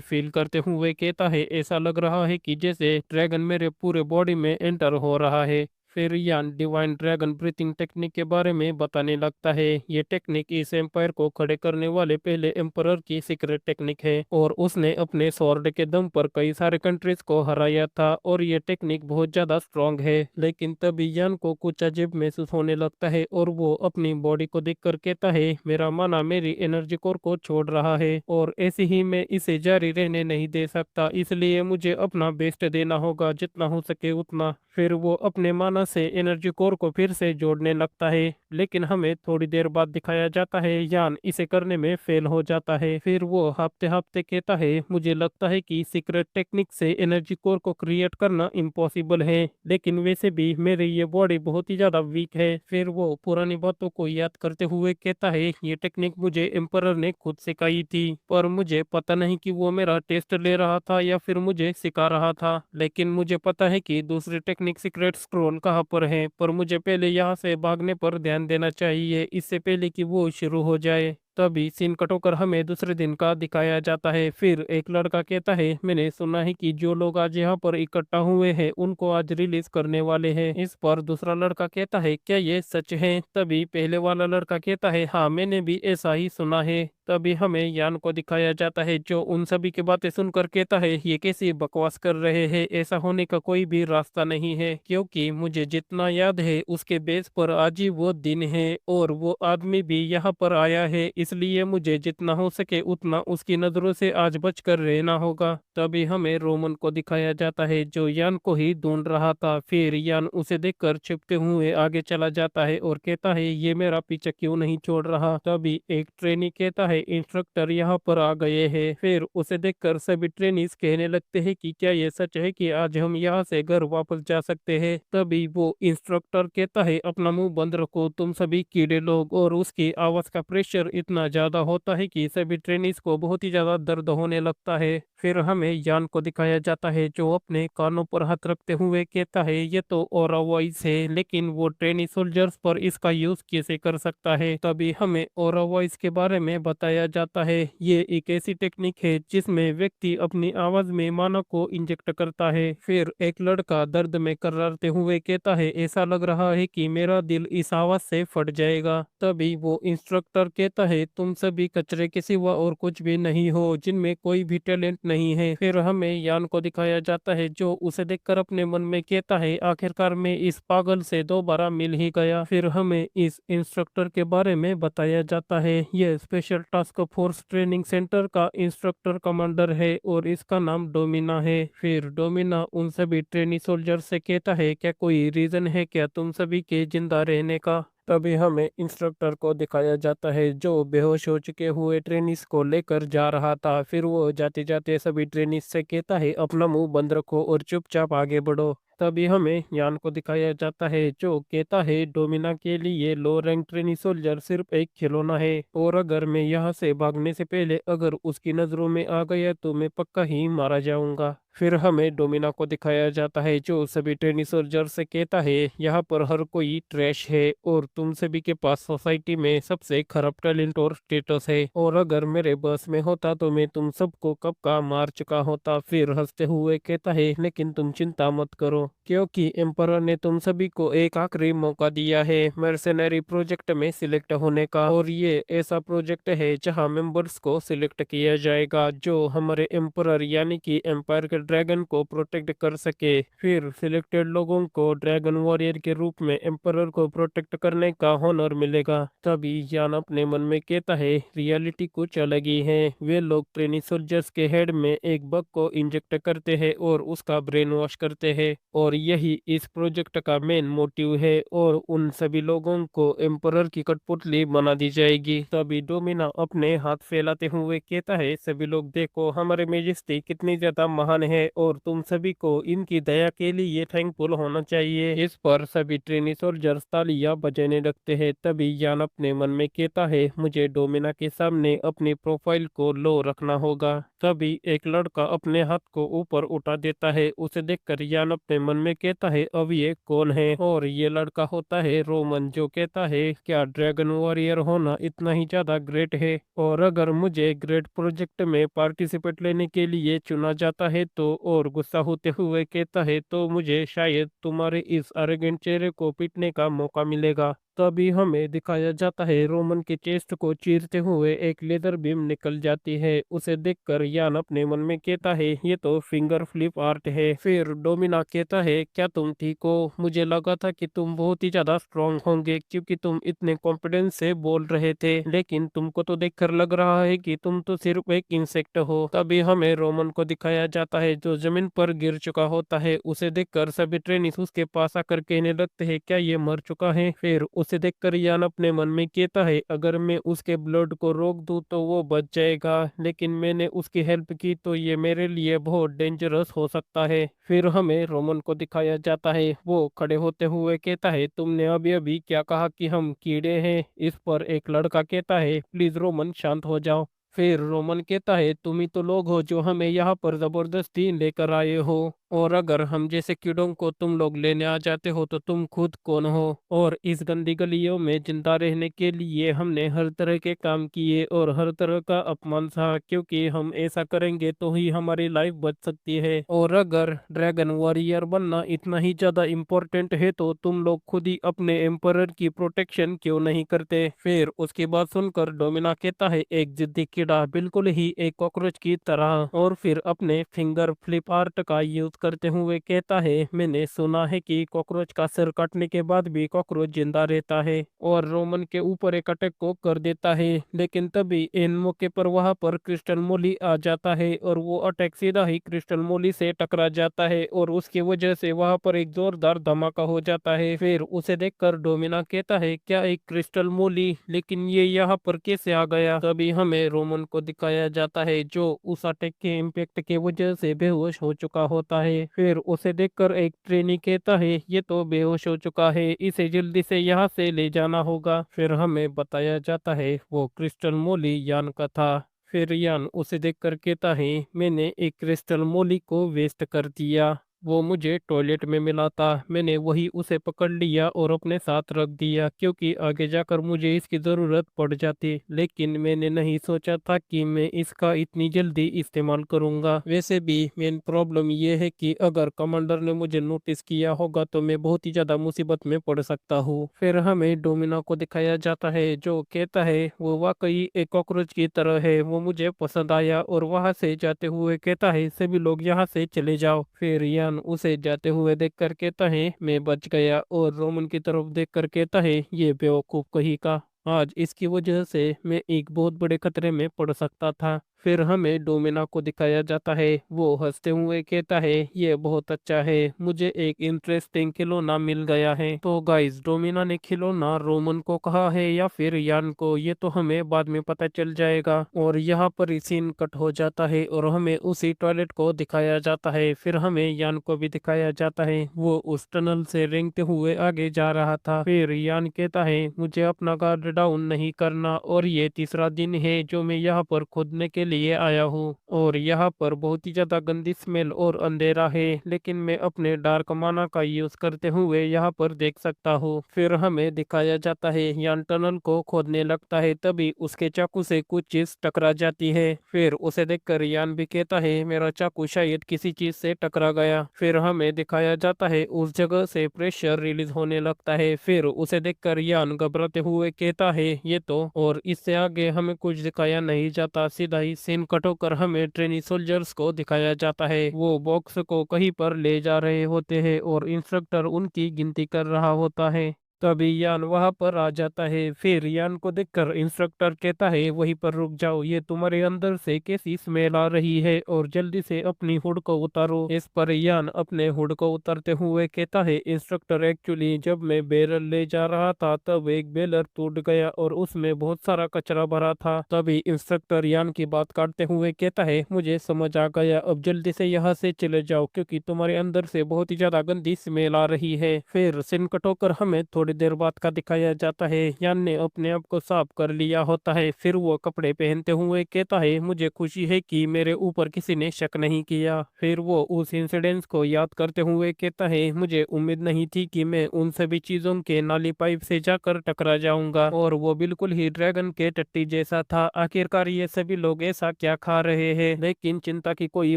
फील करते हुए कहता है, ऐसा लग रहा है कि जैसे ड्रैगन मेरे पूरे बॉडी में एंटर हो रहा है। फिर यान डिवाइन ड्रैगन ब्रीथिंग टेक्निक के बारे में बताने लगता है। ये टेक्निक इस एम्पायर को खड़े करने वाले पहले एम्परर की सीक्रेट टेक्निक है, और उसने अपने स्वॉर्ड के दम पर कई सारे कंट्रीज को हराया था। और ये टेक्निक बहुत ज्यादा स्ट्रांग है। लेकिन तभी यान को कुछ अजीब महसूस होने लगता है, और वो अपनी बॉडी को देखकर कहता है, मेरा माना मेरी एनर्जी कोर को छोड़ रहा है, और ऐसे ही मैं इसे जारी रहने नहीं दे सकता। इसलिए मुझे अपना बेस्ट देना होगा, जितना हो सके उतना। फिर वो अपने माना से एनर्जी कोर को फिर से जोड़ने लगता है। लेकिन हमें थोड़ी देर बाद दिखाया जाता है यान इसे करने में फेल हो जाता है। फिर वो हफ्ते हफ्ते कहता है, मुझे लगता है कि सीक्रेट टेक्निक से एनर्जी कोर को क्रिएट करना इम्पॉसिबल है, लेकिन वैसे भी मेरी ये बॉडी बहुत ही ज्यादा वीक है। फिर वो पुरानी बातों को याद करते हुए कहता है, ये टेक्निक मुझे एम्परर ने खुद सिखाई थी, पर मुझे पता नहीं कि वो मेरा टेस्ट ले रहा था या फिर मुझे सिखा रहा था। लेकिन मुझे पता है कि दूसरी टेक्निक सीक्रेट स्क्रोल कहाँ पर है, पर मुझे पहले यहाँ से भागने पर ध्यान देना चाहिए, इससे पहले कि वो शुरू हो जाए। तभी सीन कट होकर हमें दूसरे दिन का दिखाया जाता है। फिर एक लड़का कहता है, मैंने सुना है कि जो लोग आज यहाँ पर इकट्ठा हुए हैं उनको आज रिलीज करने वाले हैं। इस पर दूसरा लड़का कहता है, क्या ये सच है? तभी पहले वाला लड़का कहता है, हाँ मैंने भी ऐसा ही सुना है। तभी हमें यान को दिखाया जाता है, जो उन सभी की बातें सुनकर कहता है, ये कैसी बकवास कर रहे हैं, ऐसा होने का कोई भी रास्ता नहीं है, क्योंकि मुझे जितना याद है उसके बेस पर आज ही वो दिन है, और वो आदमी भी यहाँ पर आया है, इसलिए मुझे जितना हो सके उतना उसकी नजरों से आज बचकर रहना होगा। तभी हमें रोमन को दिखाया जाता है, जो यान को ही ढूंढ रहा था। फिर यान उसे देखकर छिपते हुए आगे चला जाता है और कहता है, ये मेरा पीछा क्यों नहीं छोड़ रहा? तभी एक ट्रेनी कहता है, इंस्ट्रक्टर यहाँ पर आ गए हैं। फिर उसे देखकर सभी ट्रेनीज कहने लगते हैं कि क्या ये सच है कि आज हम यहाँ से घर वापस जा सकते हैं? तभी वो इंस्ट्रक्टर कहता है, अपना मुंह बंद रखो तुम सभी कीड़े लोग। और उसकी आवाज का प्रेशर इतना ज्यादा होता है कि सभी ट्रेनीज को बहुत ही ज्यादा दर्द होने लगता है। फिर हमें यान को दिखाया जाता है, जो अपने कानों पर हाथ रखते हुए कहता है, ये तो ऑरा वॉइस है, लेकिन वो ट्रेनी सोल्जर्स पर इसका यूज कैसे कर सकता है? तभी हमें ऑरा वॉइस के बारे में बताया जाता है। ये एक ऐसी टेक्निक है जिसमें व्यक्ति अपनी आवाज में मानव को इंजेक्ट करता है। फिर एक लड़का दर्द में कर्राते हुए कहता है, ऐसा लग रहा है कि मेरा दिल इस आवाज से फट जाएगा। तभी वो इंस्ट्रक्टर कहता है, तुम सभी कचरे के सिवा और कुछ भी नहीं हो, जिनमें कोई भी टैलेंट नहीं है। फिर हमें यान को दिखाया जाता है, जो उसे देखकर अपने मन में कहता है, आखिरकार मैं इस पागल से दोबारा मिल ही गया। फिर हमें इस इंस्ट्रक्टर के बारे में बताया जाता है, यह special task force training centre का इंस्ट्रक्टर कमांडर है, और इसका नाम डोमिना है। फिर डोमिना उन सभी ट्रेनी सोल्जर से कहता है, क्या कोई रीजन है क्या तुम सभी के जिंदा रहने का? तभी हमें इंस्ट्रक्टर को दिखाया जाता है, जो बेहोश हो चुके हुए ट्रेनिस को लेकर जा रहा था। फिर वो जाते जाते सभी ट्रेनिस से कहता है, अपना मुंह बंद रखो और चुपचाप आगे बढ़ो। तभी हमें यान को दिखाया जाता है, जो कहता है, डोमिना के लिए लो रैंक ट्रेनी सोल्जर सिर्फ एक खिलौना है, और अगर मैं यहाँ से भागने से पहले अगर उसकी नजरों में आ गया तो मैं पक्का ही मारा जाऊंगा। फिर हमें डोमिना को दिखाया जाता है, जो सभी ट्रेनी सोल्जर से कहता है, यहाँ पर हर कोई ट्रैश है, और तुम सभी के पास सोसाइटी में सबसे खराब टैलेंट और स्टेटस है, और अगर मेरे बस में होता तो मैं तुम सबको कब का मार चुका होता। फिर हंसते हुए कहता है, लेकिन तुम चिंता मत करो, क्योंकि एम्परर ने तुम सभी को एक आखिरी मौका दिया है मर्सेनरी प्रोजेक्ट में सिलेक्ट होने का, और ये ऐसा प्रोजेक्ट है जहां मेंबर्स को सिलेक्ट किया जाएगा जो हमारे एम्परर यानी कि एम्पायर के ड्रैगन को प्रोटेक्ट कर सके। फिर सिलेक्टेड लोगों को ड्रैगन वॉरियर के रूप में एम्परर को प्रोटेक्ट करने का हॉनर मिलेगा। तभी यान अपने मन में कहता है रियलिटी कुछ अलग ही है। वे लोग ट्रेनी सोल्जर्स के हेड में एक बग को इंजेक्ट करते हैं और उसका ब्रेन वॉश करते हैं, और यही इस प्रोजेक्ट का मेन मोटिव है, और उन सभी लोगों को एम्परर की कठपुतली बना दी जाएगी। तभी डोमिना अपने हाथ फैलाते हुए कहता है सभी लोग देखो हमारे मेजेस्टी कितनी ज्यादा महान है, और तुम सभी को इनकी दया के लिए थैंकफुल होना चाहिए। इस पर सभी ट्रेनी सोल्जर्स तालियां बजाने लगते हैं। तभी यान अपने मन में कहता है मुझे डोमिना के सामने अपनी प्रोफाइल को लो रखना होगा। तभी एक लड़का अपने हाथ को ऊपर उठा देता है। उसे देखकर यान अपने मन में कहता है अब ये कौन है, और ये लड़का होता है रोमन, जो कहता है क्या ड्रैगन वॉरियर होना इतना ही ज्यादा ग्रेट है, और अगर मुझे ग्रेट प्रोजेक्ट में पार्टिसिपेट लेने के लिए चुना जाता है तो, और गुस्सा होते हुए कहता है तो मुझे शायद तुम्हारे इस अरेगेंट चेहरे को पीटने का मौका मिलेगा। तभी हमें दिखाया जाता है रोमन के चेस्ट को चीरते हुए एक लेदर बीम निकल जाती है। उसे देखकर यान अपने मन में कहता है ये तो फिंगर फ्लिप आर्ट है। फिर डोमिना कहता है क्या तुम ठीक हो, मुझे लगा था कि तुम बहुत ही ज्यादा स्ट्रांग होंगे क्योंकि तुम इतने कॉन्फिडेंस से बोल रहे थे, लेकिन तुमको तो देखकर लग रहा है कि तुम तो सिर्फ एक इंसेक्ट हो। तभी हमें रोमन को दिखाया जाता है जो जमीन पर गिर चुका होता है। उसे देखकर सभी ट्रेनिस उसके पास आकर कहने लगते हैं क्या ये मर चुका है। फिर उसे देखकर यान अपने मन में कहता है अगर मैं उसके ब्लड को रोक दूं तो वो बच जाएगा, लेकिन मैंने उसकी हेल्प की तो ये मेरे लिए बहुत डेंजरस हो सकता है। फिर हमें रोमन को दिखाया जाता है वो खड़े होते हुए कहता है तुमने अभी अभी क्या कहा कि हम कीड़े हैं। इस पर एक लड़का कहता है प्लीज रोमन शांत हो जाओ। फिर रोमन कहता है तुम ही तो लोग हो जो हमें यहाँ पर जबरदस्ती लेकर आए हो, और अगर हम जैसे कीड़ों को तुम लोग लेने आ जाते हो तो तुम खुद कौन हो। और इस गंदी गलियों में जिंदा रहने के लिए हमने हर तरह के काम किए और हर तरह का अपमान सहा, क्योंकि हम ऐसा करेंगे तो ही हमारी लाइफ बच सकती है। और अगर ड्रैगन वॉरियर बनना इतना ही ज्यादा इम्पोर्टेंट है तो तुम लोग खुद ही अपने एम्परर की प्रोटेक्शन क्यों नहीं करते। फिर उसकी बात सुनकर डोमिना कहता है एक जिद्दी कीड़ा बिल्कुल ही एक कॉकरोच की तरह, और फिर अपने फिंगर फ्लिप आर्ट का यूज करते हुए कहता है मैंने सुना है कि कॉकरोच का सिर काटने के बाद भी कॉकरोच जिंदा रहता है, और रोमन के ऊपर एक अटैक को कर देता है। लेकिन तभी इन मौके पर वहां पर क्रिस्टल मोली आ जाता है और वो अटैक सीधा ही क्रिस्टल मोली से टकरा जाता है, और उसकी वजह से वहां पर एक जोरदार धमाका हो जाता है। फिर उसे देखकर डोमिना कहता है क्या एक क्रिस्टल मोली, लेकिन ये यहाँ पर कैसे आ गया। तभी हमें रोमन को दिखाया जाता है जो उस अटैक के इम्पैक्ट की वजह से बेहोश हो चुका होता है। फिर उसे देखकर एक ट्रेनी कहता है ये तो बेहोश हो चुका है, इसे जल्दी से यहाँ से ले जाना होगा। फिर हमें बताया जाता है वो क्रिस्टल मोली यान का था। फिर यान उसे देखकर कहता है मैंने एक क्रिस्टल मोली को वेस्ट कर दिया, वो मुझे टॉयलेट में मिला था, मैंने वही उसे पकड़ लिया और अपने साथ रख दिया क्योंकि आगे जाकर मुझे इसकी ज़रूरत पड़ जाती, लेकिन मैंने नहीं सोचा था कि मैं इसका इतनी जल्दी इस्तेमाल करूंगा। वैसे भी मेन प्रॉब्लम ये है कि अगर कमांडर ने मुझे नोटिस किया होगा तो मैं बहुत ही ज़्यादा मुसीबत में पड़ सकता हूँ। फिर हमें डोमिना को दिखाया जाता है जो कहता है वो वाकई एक कॉकरोच की तरह है, वो मुझे पसंद आया, और वहां से जाते हुए कहता है सभी लोग यहाँ से चले जाओ। फिर यान उसे जाते हुए देखकर कहता है मैं बच गया, और रोमन की तरफ देखकर कहता है ये बेवकूफ कहीं का, आज इसकी वजह से मैं एक बहुत बड़े खतरे में पड़ सकता था। फिर हमें डोमिना को दिखाया जाता है वो हंसते हुए कहता है ये बहुत अच्छा है, मुझे एक इंटरेस्टिंग खिलौना मिल गया है। तो गाइस डोमिना ने खिलौना रोमन को कहा है या फिर यान को, ये तो हमें बाद में पता चल जाएगा। और यहाँ पर ही सीन कट हो जाता है और हमें उसी टॉयलेट को दिखाया जाता है। फिर हमें यान को भी दिखाया जाता है वो उस टनल से रेंगते हुए आगे जा रहा था। फिर यान कहता है मुझे अपना गार्ड डाउन नहीं करना, और ये तीसरा दिन है जो मैं यहाँ पर खोदने के लिए लिए आया हूँ और यहाँ पर बहुत ही ज्यादा गंदी स्मेल और अंधेरा है, लेकिन मैं अपने डार्क माना का यूज करते हुए यहाँ पर देख सकता हूँ। फिर हमें दिखाया जाता है यान टनल को खोदने लगता है, तभी उसके चाकू से कुछ चीज टकरा जाती है। फिर उसे देखकर यान भी कहता है मेरा चाकू शायद किसी चीज से टकरा गया। फिर हमें दिखाया जाता है उस जगह से प्रेशर रिलीज होने लगता है। फिर उसे देखकर यान घबराते हुए कहता है ये तो, और इससे आगे हमें कुछ दिखाया नहीं जाता। सीधा ही सीन कट होकर हमें ट्रेनी सोल्जर्स को दिखाया जाता है। वो बॉक्स को कहीं पर ले जा रहे होते हैं और इंस्ट्रक्टर उनकी गिनती कर रहा होता है। तभी यान वहां पर आ जाता है। फिर यान को देखकर इंस्ट्रक्टर कहता है वहीं पर रुक जाओ, ये तुम्हारे अंदर से कैसी स्मेल आ रही है और जल्दी से अपनी हुड को उतारो। इस पर यान अपने हुड को उतारते हुए कहता है इंस्ट्रक्टर एक्चुअली जब मैं बैरल ले जा रहा था तब एक बेलर टूट गया और उसमें बहुत सारा कचरा भरा था। तभी इंस्ट्रक्टर यान की बात काटते हुए कहता है मुझे समझ आ गया, अब जल्दी से यहाँ से चले जाओ क्योंकि तुम्हारे अंदर से बहुत ही ज्यादा गंदी स्मेल आ रही है। फिर सिन कटोकर हमें थोड़ी देर बाद का दिखाया जाता है। यान ने अपने आप को साफ कर लिया होता है। फिर वो कपड़े पहनते हुए कहता है मुझे खुशी है कि मेरे ऊपर किसी ने शक नहीं किया। फिर वो उस इंसिडेंस को याद करते हुए कहता है मुझे उम्मीद नहीं थी कि मैं उन सभी चीजों के नाली पाइप से जाकर टकरा जाऊंगा, और वो बिल्कुल ही ड्रैगन के टट्टी जैसा था। आखिरकार ये सभी लोग ऐसा क्या खा रहे हैं, लेकिन चिंता की कोई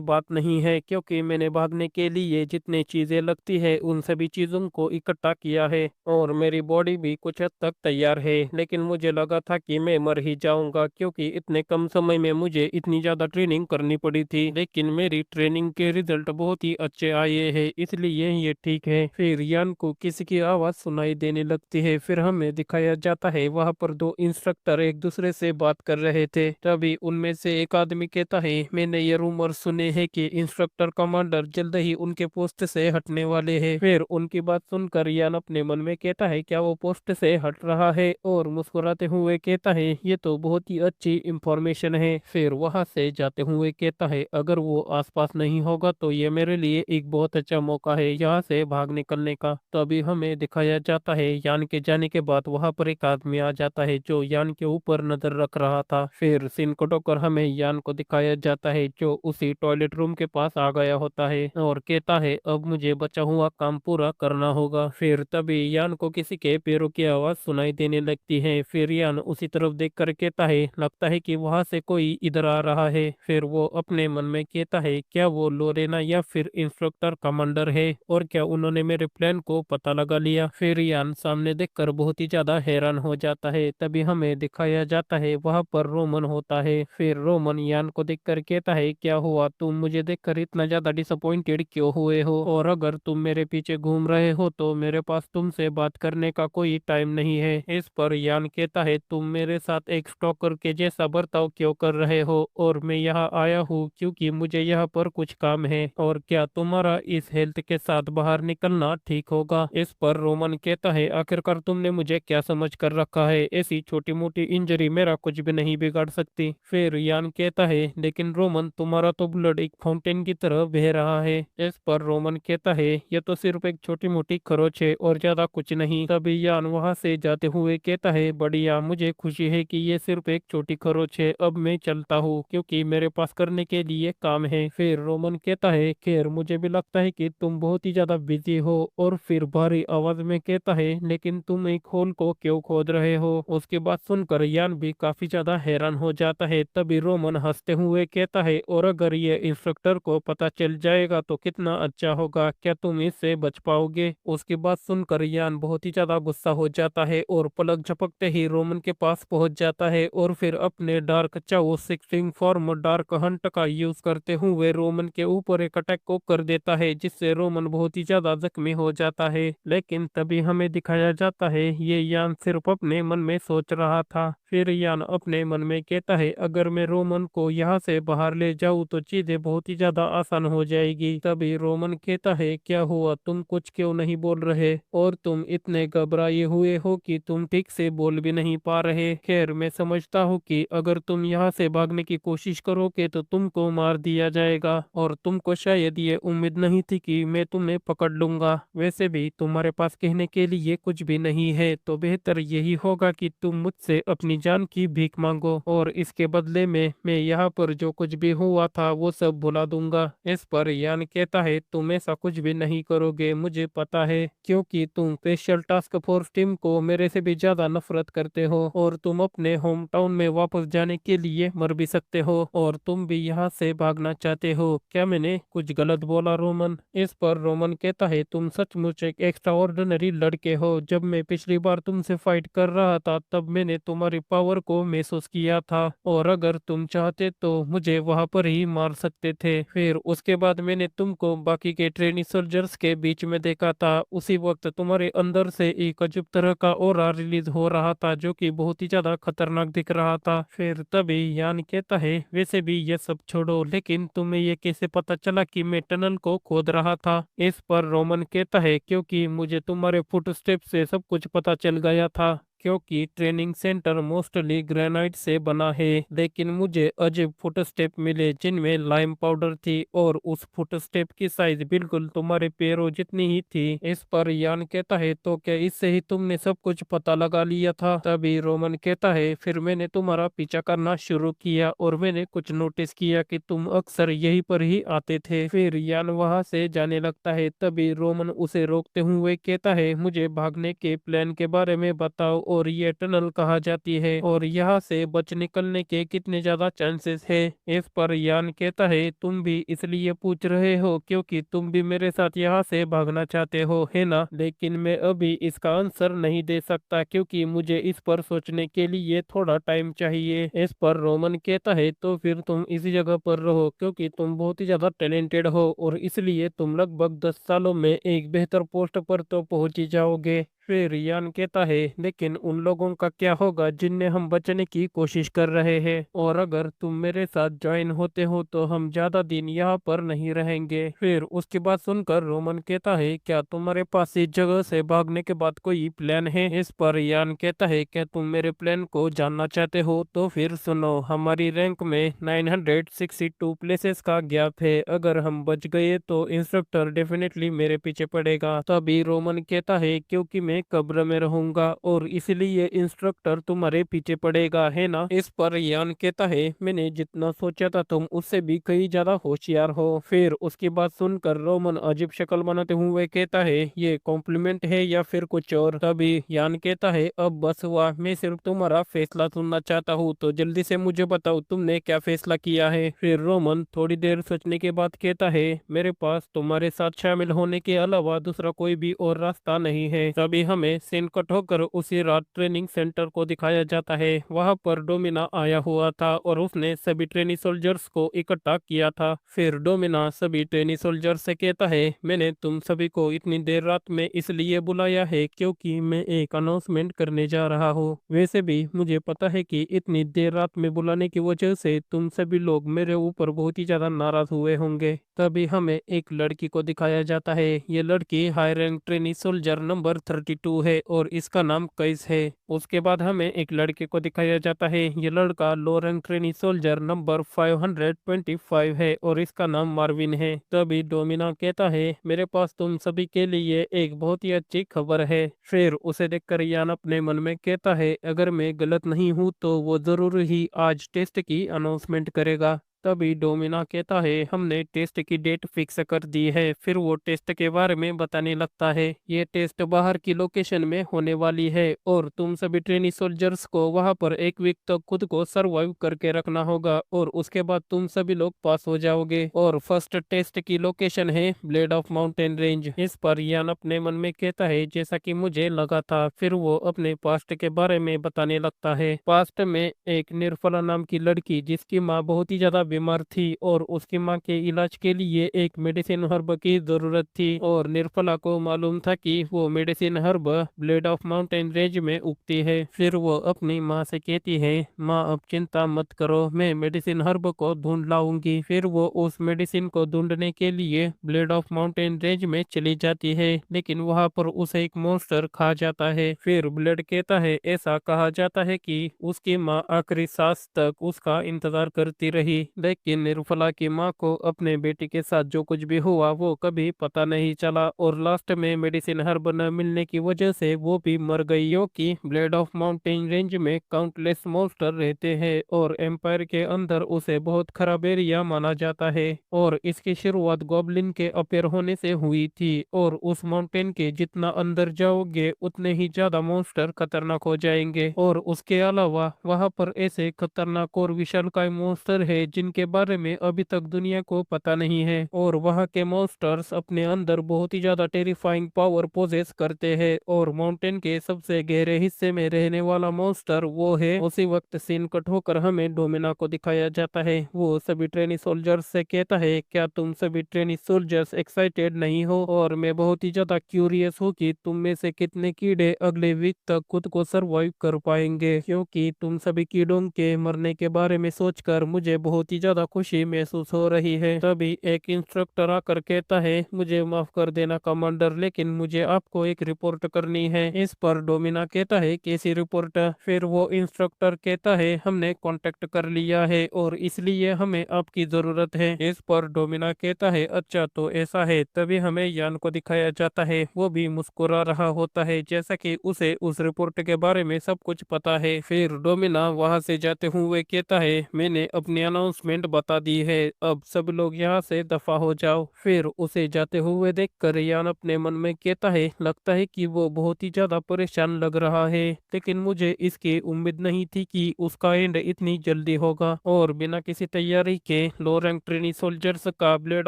बात नहीं है क्योंकि मैंने भागने के लिए जितने चीजें लगती है उन सभी चीजों को इकट्ठा किया है और मेरी बॉडी भी कुछ हद तक तैयार है। लेकिन मुझे लगा था कि मैं मर ही जाऊंगा क्योंकि इतने कम समय में मुझे इतनी ज्यादा ट्रेनिंग करनी पड़ी थी, लेकिन मेरी ट्रेनिंग के रिजल्ट बहुत ही अच्छे आए हैं, इसलिए ये ठीक है। फिर यान को किसी की आवाज सुनाई देने लगती है। फिर हमें दिखाया जाता है वहां पर दो इंस्ट्रक्टर एक दूसरे से बात कर रहे थे। तभी उनमें से एक आदमी कहता है मैंने ये रूमर सुने हैं कि इंस्ट्रक्टर कमांडर जल्द ही उनके पोस्ट से हटने वाले हैं। फिर उनकी बात सुनकर यान अपने मन में कहता है क्या वो पोस्ट से हट रहा है, और मुस्कुराते हुए कहता है ये तो बहुत ही अच्छी इंफॉर्मेशन है। फिर वहां से जाते हुए कहता है अगर वो आसपास नहीं होगा तो ये मेरे लिए एक बहुत अच्छा मौका है यहाँ से भाग निकलने का। तो अभी हमें दिखाया जाता है यान के जाने के बाद वहां पर एक आदमी आ जाता है जो यान के ऊपर नजर रख रहा था। फिर सीन कट होकर हमें यान को दिखाया जाता है जो उसी टॉयलेट रूम के पास आ गया होता है और कहता है अब मुझे बचा हुआ काम पूरा करना होगा। फिर तभी यान को किसी के पैरों की आवाज सुनाई देने लगती है। फिर यान उसी तरफ देख कर कहता है लगता है कि वहां से कोई इधर आ रहा है। फिर वो अपने मन में कहता है क्या वो लोरेना या फिर इंस्ट्रक्टर कमांडर है, और क्या उन्होंने मेरे प्लान को पता लगा लिया। फिर यान सामने देखकर बहुत ही ज्यादा हैरान हो जाता है। तभी हमें दिखाया जाता है वहां पर रोमन होता है। फिर रोमन यान को देखकर कहता है क्या हुआ, तुम मुझे देखकर इतना ज्यादा डिसअपॉइंटेड क्यों हुए हो, और अगर तुम मेरे पीछे घूम रहे हो तो मेरे पास तुमसे बात करने का कोई टाइम नहीं है। इस पर यान कहता है तुम मेरे साथ एक स्टॉकर के जैसा बर्ताव क्यों कर रहे हो, और मैं यहाँ आया हूँ क्योंकि मुझे यहाँ पर कुछ काम है, और क्या तुम्हारा इस हेल्थ के साथ बाहर निकलना ठीक होगा। इस पर रोमन कहता है आखिरकार तुमने मुझे क्या समझ कर रखा है, ऐसी छोटी मोटी इंजरी मेरा कुछ भी नहीं बिगाड़ सकती। फिर यान कहता है लेकिन रोमन तुम्हारा तो ब्लड एक फाउंटेन की तरह बह रहा है। इस पर रोमन कहता है ये तो सिर्फ एक छोटी मोटी खरोच है और ज्यादा कुछ नहीं। तभी यान वहां से जाते हुए कहता है बढ़िया, मुझे खुशी है कि ये सिर्फ एक छोटी खरोच है, अब मैं चलता हूँ क्योंकि मेरे पास करने के लिए काम है। फिर रोमन कहता है खैर मुझे भी लगता है कि तुम बहुत ही ज्यादा बिजी हो, और फिर भारी आवाज में कहता है लेकिन तुम एक होल को क्यों खोद रहे हो। उसकी बात सुनकर यान भी काफी ज्यादा हैरान हो जाता है। तभी रोमन हंसते हुए कहता है और अगर ये इंस्ट्रक्टर को पता चल जाएगा तो कितना अच्छा होगा, क्या तुम इससे बच पाओगे। उसकी बात सुनकर यान बहुत ही ज्यादा गुस्सा हो जाता है और पलक झपकते ही रोमन के पास पहुंच जाता है, और फिर अपने डार्क चाउ 16 फॉर्म डार्क हंट का यूज करते हुए रोमन के ऊपर एक अटैक को कर देता है जिससे रोमन बहुत ही ज्यादा जख्मी हो जाता है। लेकिन तभी हमें दिखाया जाता है ये यान सिर्फ अपने मन में सोच रहा था। फिर यान अपने मन में कहता है अगर मैं रोमन को यहाँ से बाहर ले जाऊँ तो चीजें बहुत ही ज्यादा आसान हो जाएगी। तभी रोमन कहता है क्या हुआ, तुम कुछ क्यों नहीं बोल रहे, और तुम इतने घबराए हुए हो कि तुम ठीक से बोल भी नहीं पा रहे। खैर मैं समझता हूँ कि अगर तुम यहाँ से भागने की कोशिश करोगे तो तुमको मार दिया जाएगा, और तुमको शायद ये उम्मीद नहीं थी कि मैं तुम्हें पकड़ लूंगा। वैसे भी तुम्हारे पास कहने के लिए कुछ भी नहीं है, तो बेहतर यही होगा कि तुम मुझसे अपनी जान की भीख मांगो और इसके बदले में मैं यहाँ पर जो कुछ भी हुआ था वो सब भुला दूंगा। इस पर यान कहता है तुम ऐसा कुछ भी नहीं करोगे, मुझे पता है, क्योंकि तुम स्पेशल टास्क फोर्स टीम को मेरे से भी ज्यादा नफरत करते हो और तुम अपने होम टाउन में वापस जाने के लिए मर भी सकते हो और तुम भी यहाँ से भागना चाहते हो। क्या मैंने कुछ गलत बोला रोमन? इस पर रोमन कहता है तुम सचमुच एक एक्स्ट्रा ऑर्डिनरी लड़के हो। जब मैं पिछली बार तुमसे फाइट कर रहा था तब मैंने तुम्हारी पावर को महसूस किया था और अगर तुम चाहते तो मुझे वहां पर ही मार सकते थे। फिर उसके बाद मैंने तुमको बाकी के ट्रेनी सोल्जर्स के बीच में देखा था। उसी वक्त तुम्हारे अंदर से एक अजब तरह का ऑरा रिलीज हो रहा था जो कि बहुत ही ज्यादा खतरनाक दिख रहा था। फिर तभी यान कहता है वैसे भी ये सब छोड़ो, लेकिन तुम्हें ये कैसे पता चला कि मैं टनल को खोद रहा था? इस पर रोमन कहता है क्योंकि मुझे तुम्हारे फुटस्टेप से सब कुछ पता चल गया था, क्योंकि ट्रेनिंग सेंटर मोस्टली ग्रेनाइट से बना है, लेकिन मुझे अजीब फुटस्टेप मिले जिनमें लाइम पाउडर थी और उस फुटस्टेप की साइज बिल्कुल तुम्हारे पैरों जितनी ही थी। इस पर यान कहता है तो क्या इससे ही तुमने सब कुछ पता लगा लिया था? तभी रोमन कहता है फिर मैंने तुम्हारा पीछा करना शुरू किया और मैंने कुछ नोटिस किया कि तुम अक्सर यहीं पर ही आते थे। फिर यान वहां से जाने लगता है। तभी रोमन उसे रोकते हुए कहता है मुझे भागने के प्लान के बारे में बताओ और ये टनल कहाँ जाती है और यहाँ से बच निकलने के कितने ज्यादा चांसेस है? इस पर यान कहता है तुम भी इसलिए पूछ रहे हो क्योंकि तुम भी मेरे साथ यहाँ से भागना चाहते हो, है ना? लेकिन मैं अभी इसका आंसर नहीं दे सकता क्योंकि मुझे इस पर सोचने के लिए थोड़ा टाइम चाहिए। इस पर रोमन कहता है तो फिर तुम इसी जगह पर रहो क्योंकि तुम बहुत ही ज्यादा टैलेंटेड हो और इसलिए तुम लगभग 10 सालों में एक बेहतर पोस्ट पर तो पहुंच ही जाओगे। फिर यान कहता है लेकिन उन लोगों का क्या होगा जिनने हम बचने की कोशिश कर रहे हैं, और अगर तुम मेरे साथ ज्वाइन होते हो तो हम ज्यादा दिन यहाँ पर नहीं रहेंगे। फिर उसकी बात सुनकर रोमन कहता है क्या तुम्हारे पास इस जगह से भागने के बाद कोई प्लान है? इस पर यान कहता है क्या तुम मेरे प्लान को जानना चाहते हो तो फिर सुनो, हमारी रैंक में 962 प्लेसेस का गैप है। अगर हम बच गए तो इंस्ट्रक्टर डेफिनेटली मेरे पीछे पड़ेगा। तभी रोमन कहता है क्योंकि मैं कब्र में रहूंगा और इसलिए इंस्ट्रक्टर तुम्हारे पीछे पड़ेगा, है ना? इस पर यान कहता है मैंने जितना सोचा था तुम उससे भी कहीं ज्यादा होशियार हो। फिर उसकी बात सुनकर रोमन अजीब शक्ल बनाते हुए कहता है ये कॉम्प्लीमेंट है या फिर कुछ और? तभी यान कहता है अब बस हुआ, मैं सिर्फ तुम्हारा फैसला सुनना चाहता हूँ, तो जल्दी से मुझे बताओ तुमने क्या फैसला किया है। फिर रोमन थोड़ी देर सोचने के बाद कहता है मेरे पास तुम्हारे साथ शामिल होने के अलावा दूसरा कोई भी और रास्ता नहीं है। तभी हमें सीन कट होकर उसी रात ट्रेनिंग सेंटर को दिखाया जाता है। वहां पर डोमिना आया हुआ था और उसने सभी ट्रेनी सोल्जर्स को इकट्ठा किया था। फिर डोमिना सभी ट्रेनी सोल्जर्स से कहता है मैंने तुम सभी को इतनी देर रात में इसलिए बुलाया है क्योंकि मैं एक अनाउंसमेंट करने जा रहा हूँ। वैसे भी मुझे पता है कि इतनी देर रात में बुलाने की वजह से तुम सभी लोग मेरे ऊपर बहुत ही ज्यादा नाराज हुए होंगे। तभी हमें एक लड़की को दिखाया जाता है। ये लड़की high rank trainee soldier number 32 है और इसका नाम कैस है। उसके बाद हमें एक लड़के को दिखाया जाता है। ये लड़का लो रैंक ट्रेनी सोल्जर नंबर 525 है और इसका नाम मार्विन है। तभी डोमिना कहता है मेरे पास तुम सभी के लिए एक बहुत ही अच्छी खबर है। फिर उसे देखकर यान अपने मन में कहता है अगर मैं गलत नहीं हूँ तो वो जरूर ही आज टेस्ट की अनाउंसमेंट करेगा। तभी डोमिना कहता है हमने टेस्ट की डेट फिक्स कर दी है। फिर वो टेस्ट के बारे में बताने लगता है ये टेस्ट बाहर की लोकेशन में होने वाली है और तुम सभी ट्रेनी सोल्जर्स को वहां पर एक वीक तक खुद को सरवाइव करके रखना होगा और उसके बाद तुम सभी लोग पास हो जाओगे। और फर्स्ट टेस्ट की लोकेशन है ब्लेड ऑफ माउंटेन रेंज। इस पर यान अपने मन में कहता है जैसा कि मुझे लगा था। फिर वो अपने पास्ट के बारे में बताने लगता है। पास्ट में एक निर्फला नाम की लड़की जिसकी माँ बहुत ही ज्यादा बीमार थी और उसकी माँ के इलाज के लिए एक मेडिसिन हर्ब की जरूरत थी और निर्फला को मालूम था कि वो medicine herb blade of mountain range में उगती है। फिर वो अपनी माँ से कहती है माँ अब चिंता मत करो, मैं मेडिसिन हर्ब को ढूंढ लाऊंगी। फिर वो उस मेडिसिन को ढूंढने के लिए ब्लेड ऑफ माउंटेन रेंज में चली जाती है, लेकिन वहां पर उसे एक मॉन्स्टर खा जाता है। फिर ब्लेड कहता है ऐसा कहा जाता है कि उसकी माँ आखिरी सांस तक उसका इंतजार करती रही, लेकिन निर्मला की माँ को अपने बेटी के साथ जो कुछ भी हुआ वो कभी पता नहीं चला और लास्ट में मेडिसिन हर्ब न मिलने की वजह से वो भी मर गई, क्योंकि ब्लेड ऑफ माउंटेन रेंज में काउंटलेस मॉन्स्टर रहते हैं और एम्पायर के अंदर उसे बहुत खराब एरिया माना जाता है। और इसकी शुरुआत गॉब्लिन के अपेयर होने से हुई थी और उस माउंटेन के जितना अंदर जाओगे उतने ही ज्यादा मॉन्स्टर खतरनाक हो जाएंगे। और उसके अलावा वहां पर ऐसे खतरनाक और विशालकाय मॉन्स्टर है जिनके बारे में अभी तक दुनिया को पता नहीं है। और वहां के मॉन्स्टर्स अपने अंदर बहुत ही ज्यादा टेरिफाइंग पावर पोजेस करते हैं। और माउंटेन के सबसे गहरे हिस्से में रहने वाला मॉन्स्टर वो है। उसी वक्त सीन कट होकर हमें डोमिना को दिखाया जाता है। वो सभी ट्रेनी सोल्जर्स से कहता है, क्या तुम सभी ट्रेनी सोल्जर्स एक्साइटेड नहीं हो? और मैं बहुत ही ज्यादा क्यूरियस हूँ कि तुम में से कितने कीड़े अगले वीक तक खुद को सरवाइव कर पाएंगे, क्योंकि तुम सभी कीड़ों के मरने के बारे में सोचकर मुझे बहुत ही ज्यादा खुशी महसूस हो रही है। तभी एक इंस्ट्रक्टर आकर कहता है, मुझे माफ कर देना कमांडर, लेकिन मुझे आपको एक रिपोर्ट करनी है। इस पर डोमिना कहता है, कैसी रिपोर्ट? फिर वो इंस्ट्रक्टर कहता है, हमने कांटेक्ट कर लिया है और इसलिए हमें आपकी जरूरत है। इस पर डोमिना कहता है, अच्छा तो ऐसा है। तभी हमें यान को दिखाया जाता है, वो भी मुस्कुरा रहा होता है जैसा कि उसे उस रिपोर्ट के बारे में सब कुछ पता है। फिर डोमिना वहां से जाते हुए कहता है, मैंने अपनी अनाउंसमेंट बता दी है, अब सब लोग यहाँ से दफा हो जाओ। फिर उसे जाते हुए देखकर यान अपने मन में कहता है, लगता है कि वो बहुत ही ज्यादा परेशान लग रहा है, लेकिन मुझे इसकी उम्मीद नहीं थी कि उसका एंड इतनी जल्दी होगा। और बिना किसी तैयारी के लो रैंक ट्रेनी सोल्जर्स का ब्लेड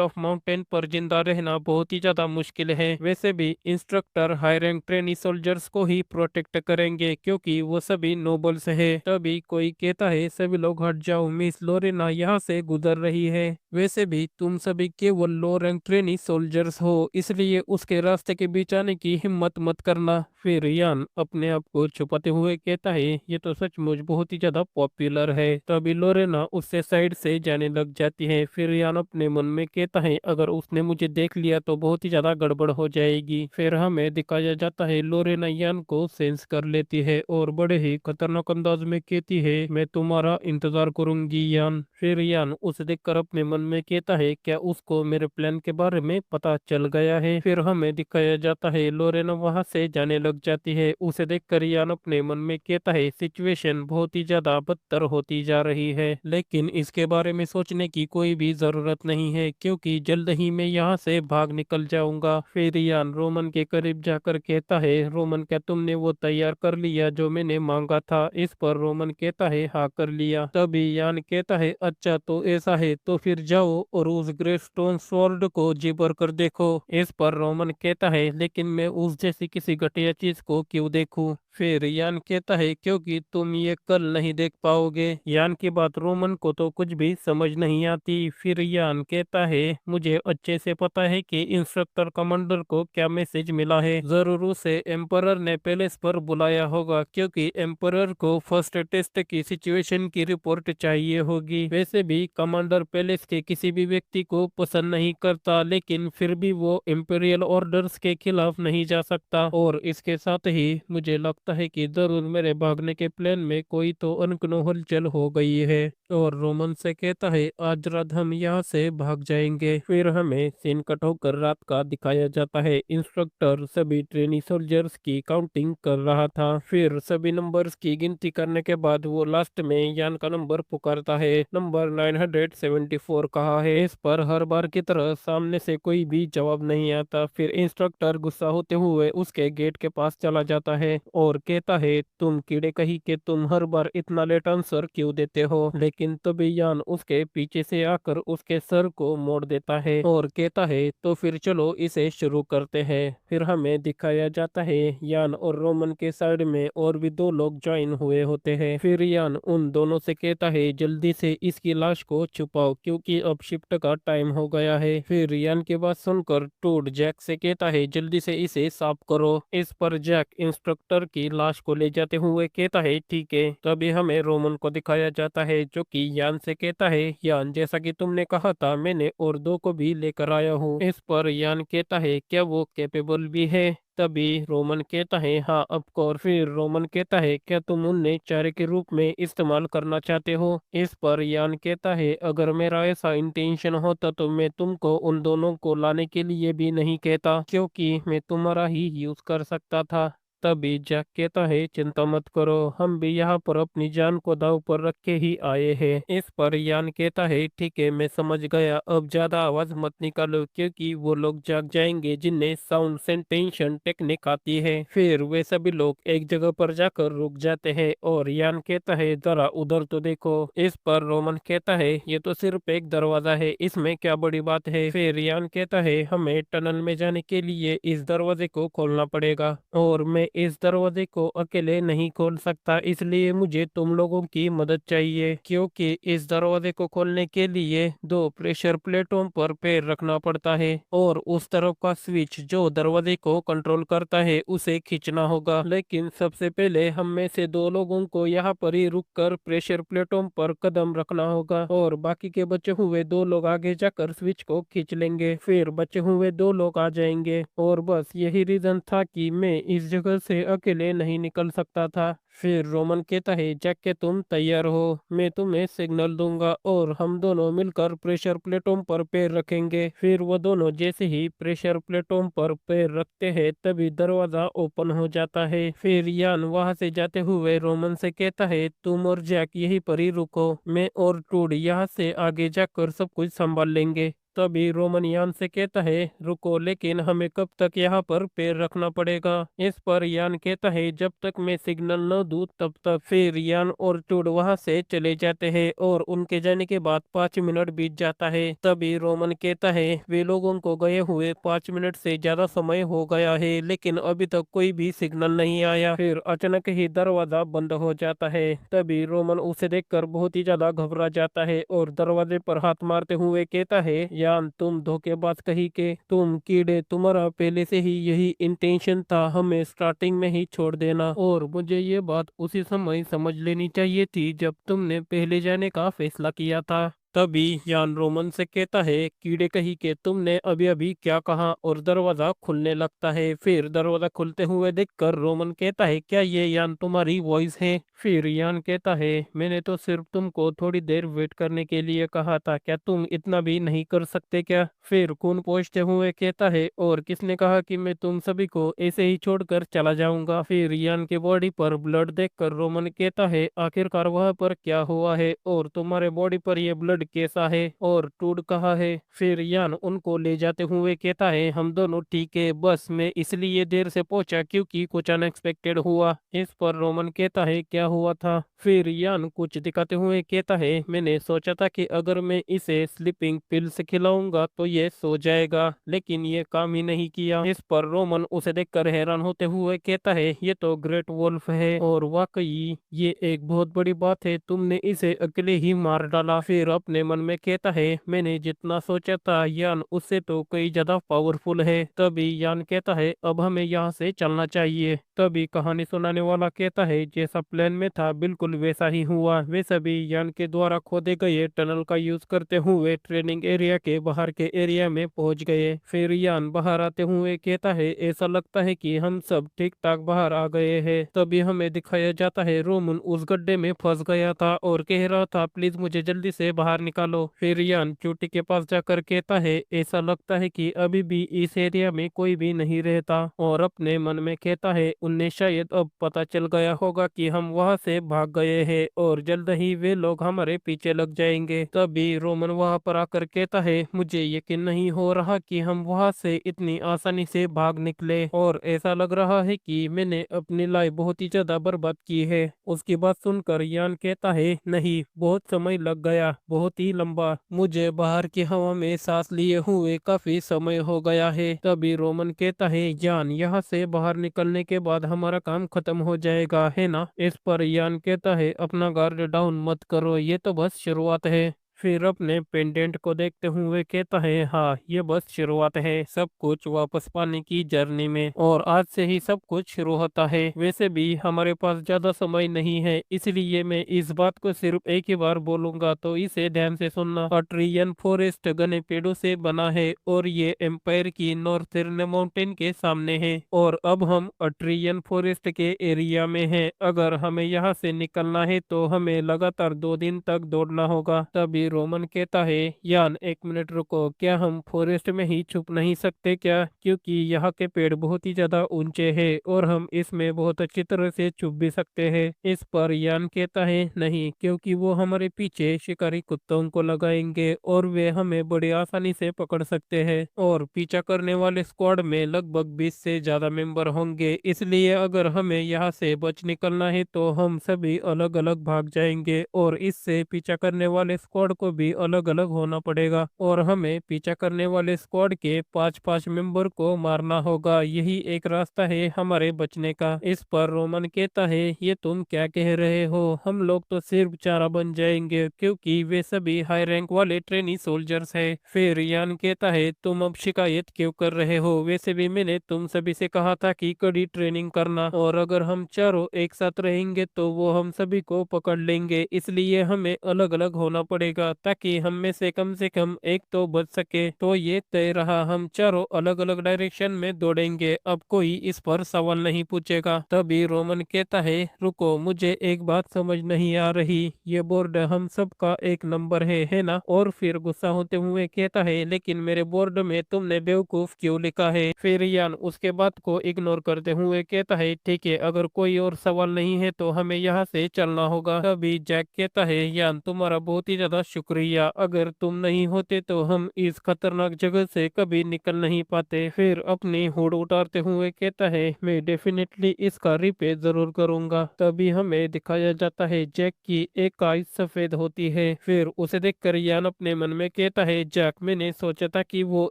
ऑफ माउंटेन पर जिंदा रहना बहुत ही ज्यादा मुश्किल है। वैसे भी instructor high rank trainee soldiers को ही प्रोटेक्ट करेंगे क्योंकि वो सभी नोबल्स है। तभी कोई कहता है, सभी लोग हट जाओ, मिस लोरेना यहाँ से गुजर रही है। वैसे भी तुम सभी केवल लो रैंक ट्रेनी सोल्जर्स हो, इसलिए उसके रास्ते के बीच आने की हिम्मत मत करना। फिर यान अपने आप को छुपाते हुए कहता है, ये तो सचमुच बहुत ही ज्यादा पॉपुलर है। तभी लोरेना उससे साइड से जाने लग जाती है। फिर यान अपने मन में कहता है, अगर उसने मुझे देख लिया तो बहुत ही ज्यादा गड़बड़ हो जाएगी। फिर हमें दिखाया जाता है, लोरेना यान को सेंस कर लेती है और बड़े ही खतरनाक अंदाज में कहती है, मैं तुम्हारा इंतजार करूंगी यान। फिर यान उसे देखकर अपने मन में कहता है, क्या उसको मेरे प्लान के बारे में पता चल गया है? फिर हमें दिखाया जाता है, लोरेना वहां से जाने लग जाती है। उसे देखकर यान अपने मन में कहता है, सिचुएशन बहुत ही ज्यादा बदतर होती जा रही है, लेकिन इसके बारे में सोचने की कोई भी जरूरत नहीं है क्योंकि जल्द ही मैं यहाँ से भाग निकल जाऊंगा। फिर यान रोमन के करीब जाकर कहता है, रोमन क्या तुमने वो तैयार कर लिया जो मैंने मांगा था? इस पर रोमन कहता है, हाँ कर लिया। तभी यान कहता है, अच्छा तो ऐसा है तो फिर जाओ और उस ग्रेट स्टोन स्वॉर्ड को जी भर कर देखो। इस पर रोमन कहता है, लेकिन मैं उस जैसी किसी घटिया चीज को क्यों देखूं? फिर यान कहता है, क्योंकि तुम ये कल नहीं देख पाओगे। यान की बात रोमन को तो कुछ भी समझ नहीं आती। फिर यान कहता है, मुझे अच्छे से पता है कि इंस्ट्रक्टर कमांडर को क्या मैसेज मिला है। जरूर उसे एम्परर ने पैलेस पर बुलाया होगा क्योंकि एम्परर को फर्स्ट टेस्ट की सिचुएशन की रिपोर्ट चाहिए होगी। वैसे भी कमांडर पैलेस के किसी भी व्यक्ति को पसंद नहीं करता, लेकिन फिर भी वो इम्पीरियल ऑर्डर्स के खिलाफ नहीं जा सकता। और इसके साथ ही मुझे लगता है कि जरूर मेरे भागने के प्लान में कोई तो अनकनो हलचल हो गई है। और रोमन से कहता है, आज रात हम यहाँ से भाग जाएंगे। फिर हमें सीन कट होकर रात का दिखाया जाता है। इंस्ट्रक्टर सभी ट्रेनी सोल्जर्स की काउंटिंग कर रहा था। फिर सभी नंबर्स की गिनती करने के बाद वो लास्ट में यान का नंबर पुकारता है, नंबर 974 कहा है। इस पर हर बार की तरह सामने से कोई भी जवाब नहीं आता। फिर इंस्ट्रक्टर गुस्सा होते हुए उसके गेट के पास चला जाता है और कहता है, तुम कीड़े कहीं के तुम हर बार इतना लेट आंसर क्यों देते हो? लेकिन तभी यान उसके पीछे से आकर उसके सर को मोड़ देता है और कहता है, तो फिर चलो इसे शुरू करते हैं। फिर हमें दिखाया जाता है, यान और रोमन के साइड में और भी दो लोग ज्वाइन हुए होते हैं। फिर यान उन दोनों से कहता है, जल्दी से इसकी लाश को छुपाओ क्योंकि अब शिफ्ट का टाइम हो गया है। फिर यान की बात सुनकर टूड जैक से कहता है, जल्दी से इसे साफ करो। इस पर जैक इंस्ट्रक्टर की लाश को ले जाते हुए कहता है, ठीक है। तभी हमें रोमन को दिखाया जाता है जो कि यान से कहता है, यान जैसा कि तुमने कहा था मैंने और दो को भी लेकर आया हूँ। इस पर यान कहता है, क्या वो कैपेबल भी है? तभी रोमन कहता है हाँ ऑफ कोर्स। फिर रोमन कहता है क्या तुम उन्हें चारे के रूप में इस्तेमाल करना चाहते हो? इस पर यान कहता है अगर मेरा ऐसा इंटेंशन होता तो मैं तुमको उन दोनों को लाने के लिए भी नहीं कहता, क्योंकि मैं तुम्हारा ही यूज कर सकता था। तभी जैक कहता है चिंता मत करो, हम भी यहाँ पर अपनी जान को दांव पर रख के ही आए हैं। इस पर यान कहता है ठीक है मैं समझ गया, अब ज्यादा आवाज मत निकालो क्योंकि वो लोग जाग जाएंगे जिन्हें साउंड सेंटेंशन टेक्निक आती है। फिर वे सभी लोग एक जगह पर जाकर रुक जाते हैं और यान कहता है जरा उधर तो देखो। इस पर रोमन कहता है ये तो सिर्फ एक दरवाजा है, इसमें क्या बड़ी बात है। फिर यान कहता है हमें टनल में जाने के लिए इस दरवाजे को खोलना पड़ेगा और मैं इस दरवाजे को अकेले नहीं खोल सकता, इसलिए मुझे तुम लोगों की मदद चाहिए, क्योंकि इस दरवाजे को खोलने के लिए दो प्रेशर प्लेटों पर पैर रखना पड़ता है और उस तरफ का स्विच जो दरवाजे को कंट्रोल करता है उसे खींचना होगा। लेकिन सबसे पहले हम में से दो लोगों को यहाँ पर ही रुककर प्रेशर प्लेटों पर कदम रखना होगा और बाकी के बचे हुए दो लोग आगे जाकर स्विच को खींच लेंगे। फिर बचे हुए दो लोग आ जाएंगे और बस यही रीजन था कि मैं इस जगह से अकेले नहीं निकल सकता था। फिर रोमन कहता है जैक के तुम तैयार हो, मैं तुम्हें सिग्नल दूंगा और हम दोनों मिलकर प्रेशर प्लेटों पर पैर रखेंगे। फिर वो दोनों जैसे ही प्रेशर प्लेटों पर पैर रखते हैं तभी दरवाजा ओपन हो जाता है। फिर यान वहां से जाते हुए रोमन से कहता है तुम और जैक यहीं पर ही रुको, मैं और टूड यहाँ से आगे जाकर सब कुछ संभाल लेंगे। तभी रोमन यान से कहता है रुको, लेकिन हमें कब तक यहाँ पर पैर रखना पड़ेगा? इस पर यान कहता है जब तक मैं सिग्नल न दूं तब तक। फिर यान और टूड वहां से चले जाते हैं और उनके जाने के बाद 5 मिनट बीत जाता है। तभी रोमन कहता है वे लोगों को गए हुए 5 मिनट से ज्यादा समय हो गया है लेकिन अभी तक कोई भी सिग्नल नहीं आया। फिर अचानक ही दरवाजा बंद हो जाता है। तभी रोमन उसे देखकर बहुत ही ज्यादा घबरा जाता है और दरवाजे पर हाथ मारते हुए कहता है यान तुम धोखेबाज कहीं के तुम कीड़े, तुम्हारा पहले से ही यही इंटेंशन था हमें स्टार्टिंग में ही छोड़ देना, और मुझे ये बात उसी समय समझ लेनी चाहिए थी जब तुमने पहले जाने का फैसला किया था। तभी यान रोमन से कहता है कीड़े कहीं के तुमने अभी अभी क्या कहा, और दरवाजा खुलने लगता है। फिर दरवाजा खुलते हुए देखकर रोमन कहता है क्या ये यान तुम्हारी वॉइस है? फिर यान कहता है मैंने तो सिर्फ तुमको थोड़ी देर वेट करने के लिए कहा था, क्या तुम इतना भी नहीं कर सकते क्या? फिर खून पोंछते हुए कहता है और किसने कहा कि मैं तुम सभी को ऐसे ही छोड़कर चला जाऊंगा? फिर यान के बॉडी पर ब्लड देखकर रोमन कहता है आखिरकार वहां पर क्या हुआ है और तुम्हारे बॉडी पर ये ब्लड कैसा है और टूड कहाँ है? फिर यान उनको ले जाते हुए कहता है हम दोनों ठीक है, बस मैं इसलिए देर से पहुंचा क्योंकि कुछ अनएक्सपेक्टेड हुआ। इस पर रोमन कहता है क्या हुआ था? फिर यान कुछ दिखाते हुए कहता है मैंने सोचा था कि अगर मैं इसे स्लीपिंग पिल्स खिलाऊंगा तो ये सो जाएगा, लेकिन ये काम ही नहीं किया। इस पर रोमन उसे देखकर हैरान होते हुए कहता है ये तो ग्रेट वोल्फ है और वाकई ये एक बहुत बड़ी बात है, तुमने इसे अकेले ही मार डाला। फिर अपने मन में कहता है मैंने जितना सोचा था यान उससे तो कई ज्यादा पावरफुल है। तभी यान कहता है अब हमें यहाँ से चलना चाहिए। तभी कहानी सुनाने वाला कहता है जैसा प्लान में था बिल्कुल वैसा ही हुआ। वे सभी यान के द्वारा खोदे गए टनल का यूज करते हुए ट्रेनिंग एरिया के बाहर के एरिया में पहुंच गए। फिर यान बाहर आते हुए कहता है ऐसा लगता है कि हम सब ठीक ठाक बाहर आ गए हैं। तभी हमें दिखाया जाता है रोमन उस गड्ढे में फंस गया था और कह रहा था प्लीज मुझे जल्दी से बाहर निकालो। फिर यान चोटी के पास जाकर कहता है ऐसा लगता है कि अभी भी इस एरिया में कोई भी नहीं रहता, और अपने मन में कहता है उन्हें शायद अब पता चल गया होगा कि हम वहां से भाग गए हैं और जल्द ही वे लोग हमारे पीछे लग जाएंगे। तभी रोमन वहां पर आकर कहता है मुझे यकीन नहीं हो रहा कि हम वहां से इतनी आसानी से भाग निकले, और ऐसा लग रहा है कि मैंने अपनी लाइफ बहुत ही ज्यादा बर्बाद की है। उसकी बात सुनकर यान कहता है नहीं, बहुत समय लग गया, बहुत ही लंबा, मुझे बाहर की हवा में सांस लिए हुए काफी समय हो गया है। तभी रोमन कहता है यान यहाँ से बाहर निकलने के बाद हमारा काम खत्म हो जाएगा है ना? इस पर यान कहता है अपना गार्ड डाउन मत करो, ये तो बस शुरुआत है। फिर अपने पेंडेंट को देखते हुए कहता है, हाँ ये बस शुरुआत है सब कुछ वापस पाने की जर्नी में, और आज से ही सब कुछ शुरू होता है। वैसे भी हमारे पास ज्यादा समय नहीं है, इसलिए मैं इस बात को सिर्फ एक ही बार बोलूंगा, तो इसे ध्यान से सुनना। अट्रियन फॉरेस्ट घने पेड़ों से बना है और ये एम्पायर की नॉर्थर्न माउंटेन के सामने है, और अब हम अट्रियन फॉरेस्ट के एरिया में हैं। अगर हमें यहाँ से निकलना है तो हमें लगातार 2 दिन तक दौड़ना होगा। तभी रोमन कहता है, यान एक मिनट रुको, क्या हम फॉरेस्ट में ही छुप नहीं सकते क्या, क्योंकि यहाँ के पेड़ बहुत ही ज्यादा ऊंचे हैं और हम इसमें बहुत अच्छी तरह से छुप भी सकते हैं। इस पर यान कहता है, नहीं, क्योंकि वो हमारे पीछे शिकारी कुत्तों को लगाएंगे और वे हमें बड़ी आसानी से पकड़ सकते हैं, और पीछा करने वाले स्क्वाड में लगभग 20 से ज्यादा मेंबर होंगे, इसलिए अगर हमें यहाँ से बच निकलना है तो हम सभी अलग अलग भाग जाएंगे, और इससे पीछा करने वाले स्क्वाड को भी अलग अलग होना पड़ेगा, और हमें पीछा करने वाले स्क्वाड के 5-5 मेंबर को मारना होगा। यही एक रास्ता है हमारे बचने का। इस पर रोमन कहता है, ये तुम क्या कह रहे हो, हम लोग तो सिर्फ चारा बन जाएंगे, क्योंकि वे सभी हाई रैंक वाले ट्रेनी सोल्जर्स हैं। फिर यान कहता है, तुम अब शिकायत क्यों कर रहे हो, वैसे भी मैंने तुम सभी से कहा था कि कड़ी ट्रेनिंग करना, और अगर हम चारों एक साथ रहेंगे तो वो हम सभी को पकड़ लेंगे, इसलिए हमें अलग अलग होना पड़ेगा ताकि हम में से कम एक तो बच सके। तो ये तय रहा, हम चारों अलग अलग डायरेक्शन में दौड़ेंगे, अब कोई इस पर सवाल नहीं पूछेगा। तभी रोमन कहता है, रुको, मुझे एक बात समझ नहीं आ रही, ये बोर्ड हम सबका एक नंबर है ना। और फिर गुस्सा होते हुए कहता है, लेकिन मेरे बोर्ड में तुमने बेवकूफ क्यों लिखा है। फिर यान उसके बात को इग्नोर करते हुए कहता है, ठीक है, अगर कोई और सवाल नहीं है तो हमें यहाँ से चलना होगा। तभी जैक कहता है, यान तुम्हारा बहुत ही ज्यादा शुक्रिया, अगर तुम नहीं होते तो हम इस खतरनाक जगह से कभी निकल नहीं पाते। फिर अपनी हुड उतारते हुए कहता है, मैं डेफिनेटली इसका रिपेयर जरूर करूंगा। तभी हमें दिखाया जाता है जैक की एक आँख सफेद होती है। फिर उसे देखकर यान अपने मन में कहता है, जैक, मैंने सोचा था कि वो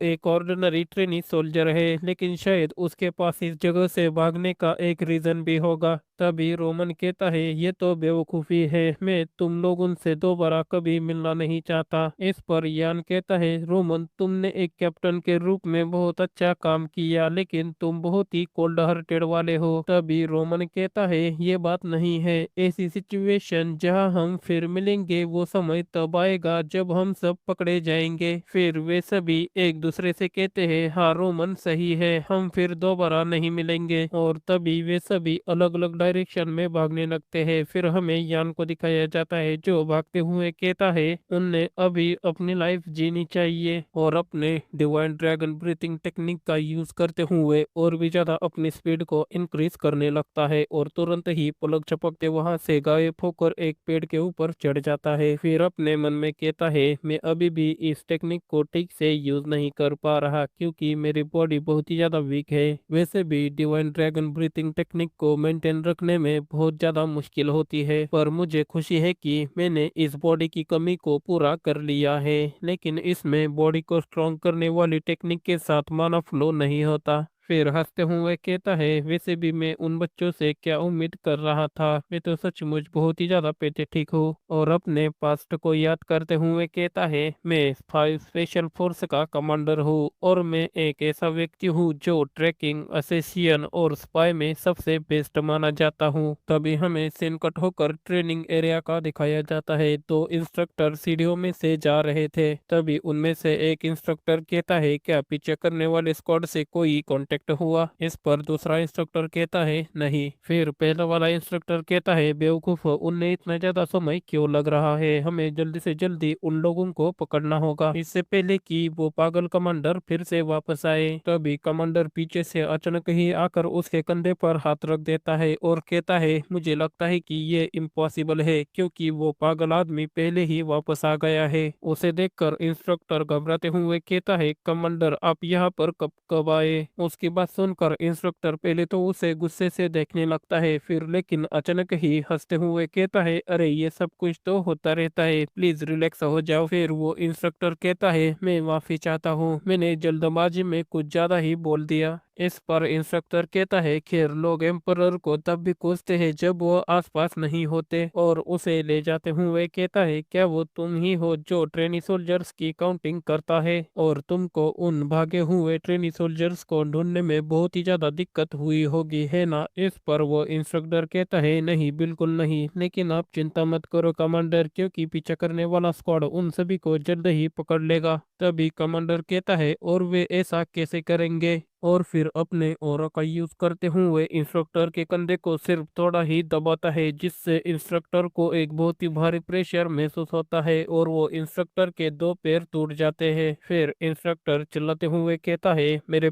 एक ऑर्डिनरी ट्रेनी सोल्जर है, लेकिन शायद उसके पास इस जगह से भागने का एक रीजन भी होगा। तभी रोमन कहता है, ये तो बेवकूफी है, मैं तुम लोगों से दोबारा कभी मिलना नहीं चाहता। इस पर यान कहता है, रोमन, तुमने एक कैप्टन के रूप में बहुत अच्छा काम किया, लेकिन तुम बहुत ही कोल्ड हार्टेड वाले हो। तभी रोमन कहता है, ये बात नहीं है, ऐसी सिचुएशन जहां हम फिर मिलेंगे वो समय तब आएगा जब हम सब पकड़े जाएंगे। फिर वे सभी एक दूसरे से कहते हैं, हाँ रोमन सही है, हम फिर दोबारा नहीं मिलेंगे, और तभी वे सभी अलग अलग डायरेक्शन में भागने लगते हैं। फिर हमें यान को दिखाया जाता है जो भागते हुए कहता है, उनने अभी अपनी लाइफ जीनी चाहिए, और अपने डिवाइन ड्रैगन ब्रीथिंग टेक्निक का यूज करते हुए और भी ज्यादा अपनी स्पीड को इंक्रीज करने लगता है, और तुरंत ही पलक झपकते वहां से गायब होकर एक पेड़ के ऊपर चढ़ जाता है। फिर अपने मन में कहता है, मैं अभी भी इस टेक्निक को ठीक से यूज नहीं कर पा रहा, क्योंकि मेरी बॉडी बहुत ही ज्यादा वीक है। वैसे भी डिवाइन ड्रैगन ब्रीथिंग टेक्निक को मेंटेन रखने में बहुत ज्यादा मुश्किल होती है, पर मुझे खुशी है कि मैंने इस बॉडी की कमी को पूरा कर लिया है। लेकिन इसमें बॉडी को स्ट्रॉन्ग करने वाली टेक्निक के साथ माना फ्लो नहीं होता। फिर हंसते हुए कहता है, वैसे भी मैं उन बच्चों से क्या उम्मीद कर रहा था, मैं तो सचमुच बहुत ही ज्यादा पेथेटिक हूँ। और अपने पास्ट को याद करते हुए कहता है, मैं 5 स्पेशल फोर्स का कमांडर हूँ, और मैं एक ऐसा व्यक्ति हूँ जो ट्रैकिंग, असेसियन और स्पाई में सबसे बेस्ट माना जाता हूँ। तभी हमें सीन कट होकर ट्रेनिंग एरिया का दिखाया जाता है। तो इंस्ट्रक्टर सीढ़ियों में से जा रहे थे, तभी उनमें से एक इंस्ट्रक्टर कहता है, क्या पीछे करने वाले स्क्वाड से कोई कांटेक्ट हुआ। इस पर दूसरा इंस्ट्रक्टर कहता है, नहीं। फिर पहला वाला इंस्ट्रक्टर कहता है, बेवकूफ, उनने इतना ज्यादा समय क्यों लग रहा है, हमें जल्दी से जल्दी उन लोगों को पकड़ना होगा, इससे पहले कि वो पागल कमांडर फिर से वापस आए। तभी कमांडर पीछे से अचानक ही आकर उसके कंधे पर हाथ रख देता है और कहता है, मुझे लगता है कि ये इम्पॉसिबल है, क्योंकि वो पागल आदमी पहले ही वापस आ गया है। उसे देखकर इंस्ट्रक्टर घबराते हुए कहता है, कमांडर, आप यहाँ पर कब कब आए। उसकी बात सुनकर इंस्ट्रक्टर पहले तो उसे गुस्से से देखने लगता है, फिर लेकिन अचानक ही हंसते हुए कहता है, अरे ये सब कुछ तो होता रहता है, प्लीज रिलैक्स हो जाओ। फिर वो इंस्ट्रक्टर कहता है, मैं माफी चाहता हूँ, मैंने जल्दबाजी में कुछ ज्यादा ही बोल दिया। इस पर इंस्ट्रक्टर कहता है खैर लोग एम्परर को तब भी कोसते हैं जब वो आसपास नहीं होते, और उसे ले जाते हुए कहता है क्या वो तुम ही हो जो ट्रेनी सोल्जर्स की काउंटिंग करता है, और तुमको उन भागे हुए ट्रेनी सोल्जर्स को ढूंढने में बहुत ही ज्यादा दिक्कत हुई होगी है ना। इस पर वो इंस्ट्रक्टर कहता है नहीं बिल्कुल नहीं, लेकिन आप चिंता मत करो कमांडर, क्योंकि पीछा करने वाला स्क्वाड उन सभी को जल्द ही पकड़ लेगा। तभी कमांडर कहता है और वे ऐसा कैसे करेंगे, और फिर अपने ऑरा का यूज करते हुए इंस्ट्रक्टर के कंधे को सिर्फ थोड़ा ही दबाता है, जिससे इंस्ट्रक्टर को एक बहुत ही भारी प्रेशर महसूस होता है और वो इंस्ट्रक्टर के दो पैर टूट जाते हैं। फिर इंस्ट्रक्टर चिल्लाते हुए कहता है मेरे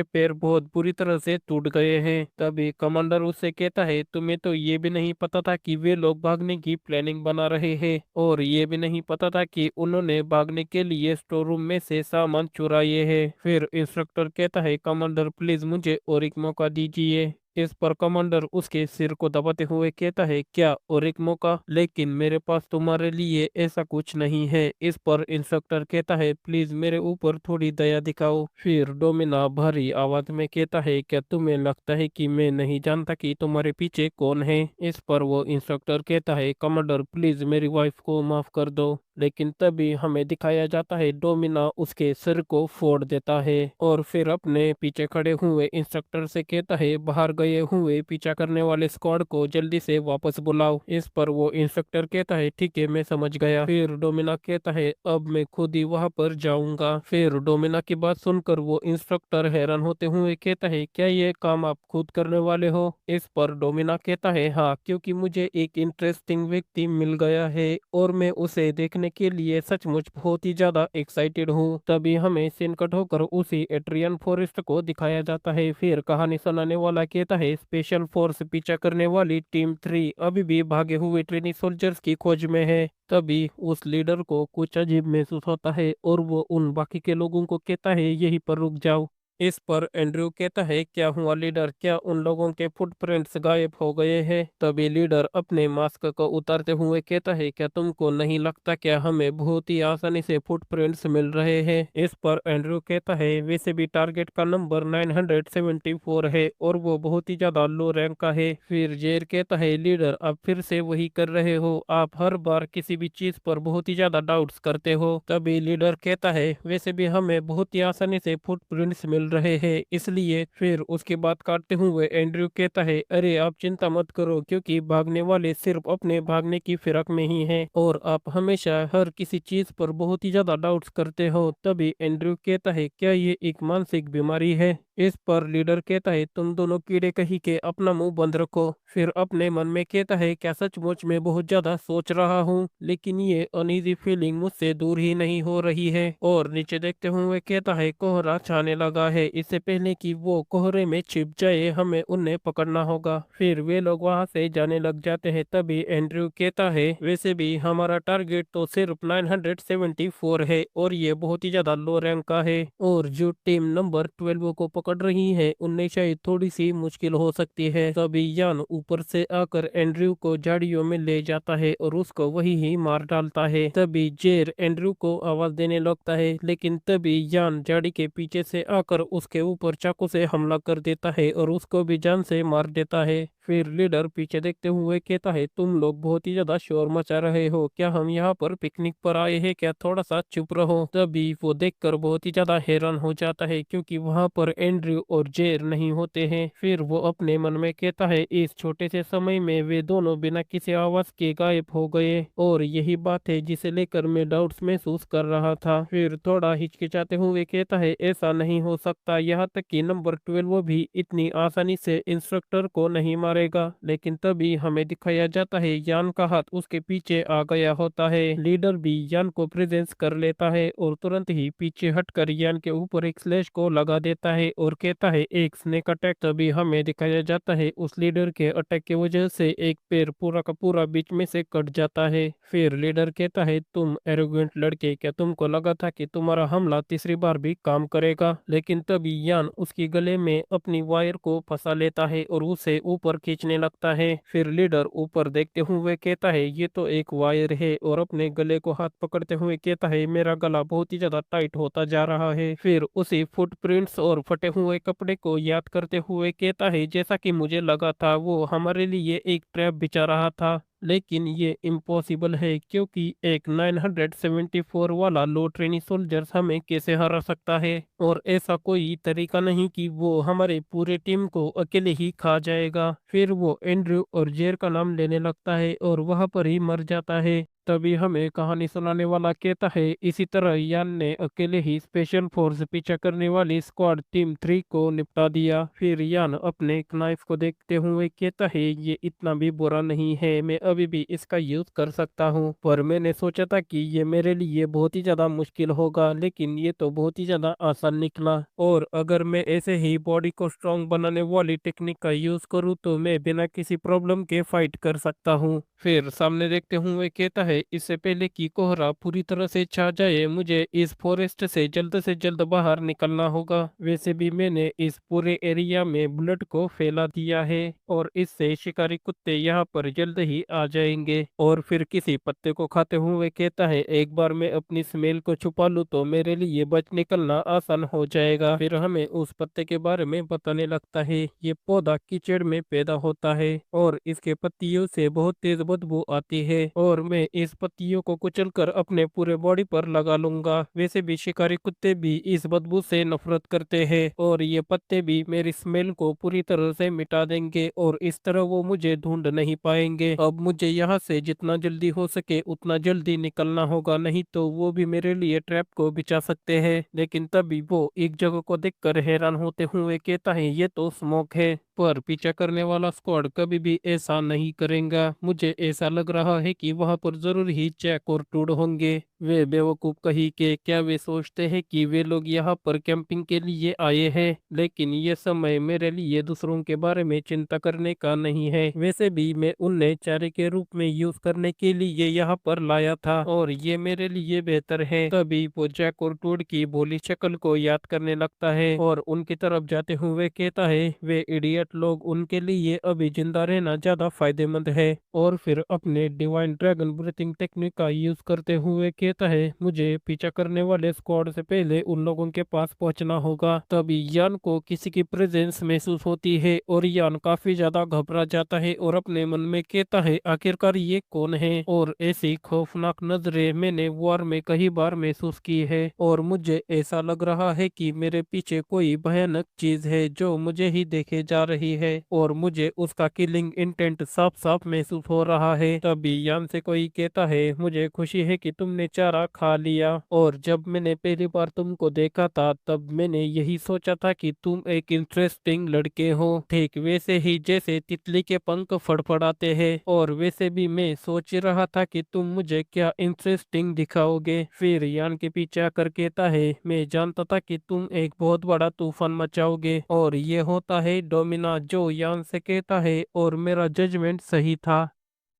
पैर बहुत बुरी तरह से टूट गए हैं। तभी कमांडर उससे कहता है तुम्हें तो ये भी नहीं पता था कि वे लोग भागने की प्लानिंग बना रहे हैं, और ये भी नहीं पता था कि उन्होंने भागने के लिए स्टोर रूम में से सामान चुराए हैं। फिर इंस्ट्रक्टर कहता है कमांडर प्लीज मुझे और एक मौका दीजिए। इस पर कमांडर उसके सिर को दबाते हुए कहता है क्या और एक मौका, लेकिन मेरे पास तुम्हारे लिए ऐसा कुछ नहीं है। इस पर इंस्ट्रक्टर कहता है प्लीज मेरे ऊपर थोड़ी दया दिखाओ। फिर डोमिना भारी आवाज में कहता है क्या तुम्हें लगता है कि मैं नहीं जानता कि तुम्हारे पीछे कौन है। इस पर वो इंस्ट्रक्टर कहता है कमांडर प्लीज मेरी वाइफ को माफ कर दो। लेकिन तभी हमें दिखाया जाता है डोमिना उसके सिर को फोड़ देता है, और फिर अपने पीछे खड़े हुए इंस्ट्रक्टर से कहता है बाहर गए हुए पीछा करने वाले स्क्वाड को जल्दी से वापस बुलाओ। इस पर वो इंस्ट्रक्टर कहता है ठीक है मैं समझ गया। फिर डोमिना कहता है अब मैं खुद ही वहां पर जाऊंगा। फिर डोमिना की बात सुनकर वो इंस्ट्रक्टर हैरान होते हुए कहता है क्या ये काम आप खुद करने वाले हो। इस पर डोमिना कहता है हाँ, क्योंकि मुझे एक इंटरेस्टिंग व्यक्ति मिल गया है और मैं उसे देखने के लिए सचमुच बहुत ही ज्यादा एक्साइटेड हूँ। तभी हमें सीन कट होकर उसी एट्रियन फॉरेस्ट को दिखाया जाता है। फिर कहानी सुनाने वाला कहता है स्पेशल फोर्स पीछा करने वाली टीम 3 अभी भी भागे हुए ट्रेनी सोल्जर्स की खोज में है। तभी उस लीडर को कुछ अजीब महसूस होता है और वो उन बाकी के लोगों को कहता है यहीं पर रुक जाओ। इस पर एंड्रयू कहता है क्या हुआ लीडर, क्या उन लोगों के फुटप्रिंट्स गायब हो गए हैं। तभी लीडर अपने मास्क को उतारते हुए कहता है क्या तुमको नहीं लगता क्या हमें बहुत ही आसानी से फुटप्रिंट्स मिल रहे हैं। इस पर एंड्रयू कहता है वैसे भी टारगेट का नंबर 974 है और वो बहुत ही ज्यादा लो रैंक का है। फिर जेर कहता है लीडर आप फिर से वही कर रहे हो, आप हर बार किसी भी चीज पर बहुत ही ज्यादा डाउट्स करते हो। तभी लीडर कहता है वैसे भी हमें बहुत ही आसानी से फुटप्रिंट्स मिल रहे हैं इसलिए। फिर उसके बाद काटते हुए एंड्रयू कहता है अरे आप चिंता मत करो, क्योंकि भागने वाले सिर्फ अपने भागने की फिराक में ही हैं और आप हमेशा हर किसी चीज पर बहुत ही ज्यादा डाउट्स करते हो। तभी एंड्रयू कहता है क्या ये एक मानसिक बीमारी है। इस पर लीडर कहता है तुम दोनों कीड़े कहीं के अपना मुंह बंद रखो। फिर अपने मन में कहता है क्या सचमुच में बहुत ज्यादा सोच रहा हूँ, लेकिन ये अनईजी फीलिंग मुझसे दूर ही नहीं हो रही है। और नीचे देखते हुए कहता है कोहरा छाने लगा है, इससे पहले कि वो कोहरे में छिप जाए हमें उन्हें पकड़ना होगा। फिर वे लोग वहां से जाने लग जाते हैं। तभी एंड्रयू कहता है वैसे भी हमारा टारगेट तो सिर्फ 974 है और ये बहुत ही ज्यादा लो रैंक का है, और जो टीम नंबर 12 को पकड़ रही है उनमें शायद थोड़ी सी मुश्किल हो सकती है। तभी यान ऊपर से आकर एंड्रयू को झाड़ियों में ले जाता है और उसको वही ही मार डालता है। तभी जेर एंड्रयू को आवाज देने लगता है, लेकिन तभी यान झाड़ी के पीछे से आकर उसके ऊपर चाकू से हमला कर देता है और उसको भी जान से मार देता है। फिर लीडर पीछे देखते हुए कहता है तुम लोग बहुत ही ज्यादा शोर मचा रहे हो, क्या हम यहाँ पर पिकनिक पर आए हैं क्या, थोड़ा सा चुप रहो। तभी वो देखकर बहुत ही ज्यादा हैरान हो जाता है क्योंकि वहाँ पर एंड्रयू और जेर नहीं होते हैं। फिर वो अपने मन में कहता है इस छोटे से समय में वे दोनों बिना किसी आवाज के गायब हो गए, और यही बात है जिसे लेकर मैं डाउट्स महसूस कर रहा था। फिर थोड़ा हिचकिचाते हुए कहता है ऐसा नहीं हो सकता, यहाँ तक कि नंबर 12 भी इतनी आसानी से इंस्ट्रक्टर को नहीं मारेगा। लेकिन तभी हमें दिखाया जाता है यान का हाथ उसके पीछे आ गया होता है। लीडर भी यान को प्रेजेंस कर लेता है और तुरंत ही पीछे हटकर यान के ऊपर एक स्लैश को लगा देता है और कहता है एक स्नेक अटैक। तभी हमें दिखाया जाता है उस लीडर के अटैक की वजह से एक पैर पूरा का पूरा बीच में से कट जाता है। फिर लीडर कहता है तुम एरोगेंट लड़के, क्या तुमको लगा था कि तुम्हारा हमला तीसरी बार भी काम करेगा। लेकिन तभी यान उसकी गले में अपनी वायर को फंसा लेता है और उसे ऊपर खींचने लगता है। फिर लीडर ऊपर देखते हुए कहता है ये तो एक वायर है, और अपने गले को हाथ पकड़ते हुए कहता है मेरा गला बहुत ही ज्यादा टाइट होता जा रहा है। फिर उसी फुटप्रिंट्स और फटे हुए कपड़े को याद करते हुए कहता है, जैसा कि मुझे लगा था वो हमारे लिए एक ट्रैप बिछा रहा था, लेकिन ये इम्पॉसिबल है क्योंकि एक 974 वाला लो ट्रेनी सोल्जर्स हमें कैसे हरा सकता है। और ऐसा कोई तरीका नहीं कि वो हमारे पूरे टीम को अकेले ही खा जाएगा। फिर वो एंड्रयू और जेर का नाम लेने लगता है और वहां पर ही मर जाता है। तभी हमें कहानी सुनाने वाला कहता है, इसी तरह यान ने अकेले ही स्पेशल फोर्स पीछा करने वाली स्क्वाड टीम 3 को निपटा दिया। फिर यान अपने नाइफ को देखते हुए कहता है, ये इतना भी बुरा नहीं है, मैं अभी भी इसका यूज कर सकता हूँ, पर मैंने सोचा था कि ये मेरे लिए बहुत ही ज्यादा मुश्किल होगा, लेकिन ये तो बहुत ही ज्यादा आसान निकला। और अगर मैं ऐसे ही बॉडी को स्ट्रांग बनाने वाली टेक्निक का यूज करूँ तो मैं बिना किसी प्रॉब्लम के फाइट कर सकता हूँ। फिर सामने देखते हुए कहता है, इससे पहले कि कोहरा पूरी तरह से छा जाए मुझे इस फॉरेस्ट से जल्द बाहर निकलना होगा। वैसे भी मैंने इस पूरे एरिया में ब्लड को फैला दिया है और इससे शिकारी कुत्ते यहाँ पर जल्द ही आ जाएंगे। और फिर किसी पत्ते को खाते हुए कहता है, एक बार मैं अपनी स्मेल को छुपा लूँ तो मेरे लिए बच निकलना आसान हो जाएगा। फिर हमें उस पत्ते के बारे में बताने लगता है, ये पौधा कीचड़ में पैदा होता है और इसके पत्तियों से बहुत तेज बदबू आती है और मैं इस पत्तियों को कुचलकर अपने पूरे बॉडी पर लगा लूंगा। वैसे भी शिकारी कुत्ते भी इस बदबू से नफरत करते हैं और ये पत्ते भी मेरी स्मेल को पूरी तरह से मिटा देंगे और इस तरह वो मुझे ढूंढ नहीं पाएंगे। अब मुझे यहाँ से जितना जल्दी हो सके उतना जल्दी निकलना होगा, नहीं तो वो भी मेरे लिए ट्रैप को बिछा सकते हैं। लेकिन तभी वो एक जगह को देखकर हैरान होते हुए कहता है, ये तो स्मोक है। पर पीछा करने वाला स्क्वाड कभी भी ऐसा नहीं करेगा। मुझे ऐसा लग रहा है कि वहां पर जरूर ही चेक और टूड होंगे। वे बेवकूफ कहीं के, क्या वे सोचते हैं कि वे लोग यहाँ पर कैंपिंग के लिए आए हैं? लेकिन ये समय मेरे लिए दूसरों के बारे में चिंता करने का नहीं है। वैसे भी मैं उन्हें चारे के रूप में यूज करने के लिए यहाँ पर लाया था और ये मेरे लिए बेहतर है। तभी वो जैक और टूड की भोली शक्ल को याद करने लगता है और उनकी तरफ जाते हुए कहता है, वे इडियट लोग, उनके लिए अभी जिंदा रहना ज्यादा फायदेमंद है। और फिर अपने डिवाइन ड्रैगन ब्रीथिंग टेक्निक का यूज करते हुए कहता है, मुझे पीछा करने वाले स्क्वाड से पहले उन लोगों के पास पहुंचना होगा। तभी यान को किसी की प्रेजेंस महसूस होती है और यान काफी ज्यादा घबरा जाता है और अपने मन में कहता है, आखिरकार ये कौन है? और ऐसी खौफनाक नजरें मैंने वॉर में कई बार महसूस की है और मुझे ऐसा लग रहा है कि मेरे पीछे कोई भयानक चीज है जो मुझे ही देखे जा रही है और मुझे उसका किलिंग इंटेंट साफ साफ महसूस हो रहा है। तभी यान से कोई कहता है, मुझे खुशी है कि तुमने चारा खा लिया और जब मैंने पहली बार तुमको देखा था तब मैंने यही सोचा था कि तुम एक इंटरेस्टिंग लड़के हो, ठीक वैसे ही जैसे तितली के पंख फड़फड़ाते हैं। और वैसे भी मैं सोच रहा था कि तुम मुझे क्या इंटरेस्टिंग दिखाओगे। फिर यान के पीछे आकर कहता है, मैं जानता था कि तुम एक बहुत बड़ा तूफान मचाओगे। और ये होता है डोमिना जो यान से कहता है, और मेरा जजमेंट सही था।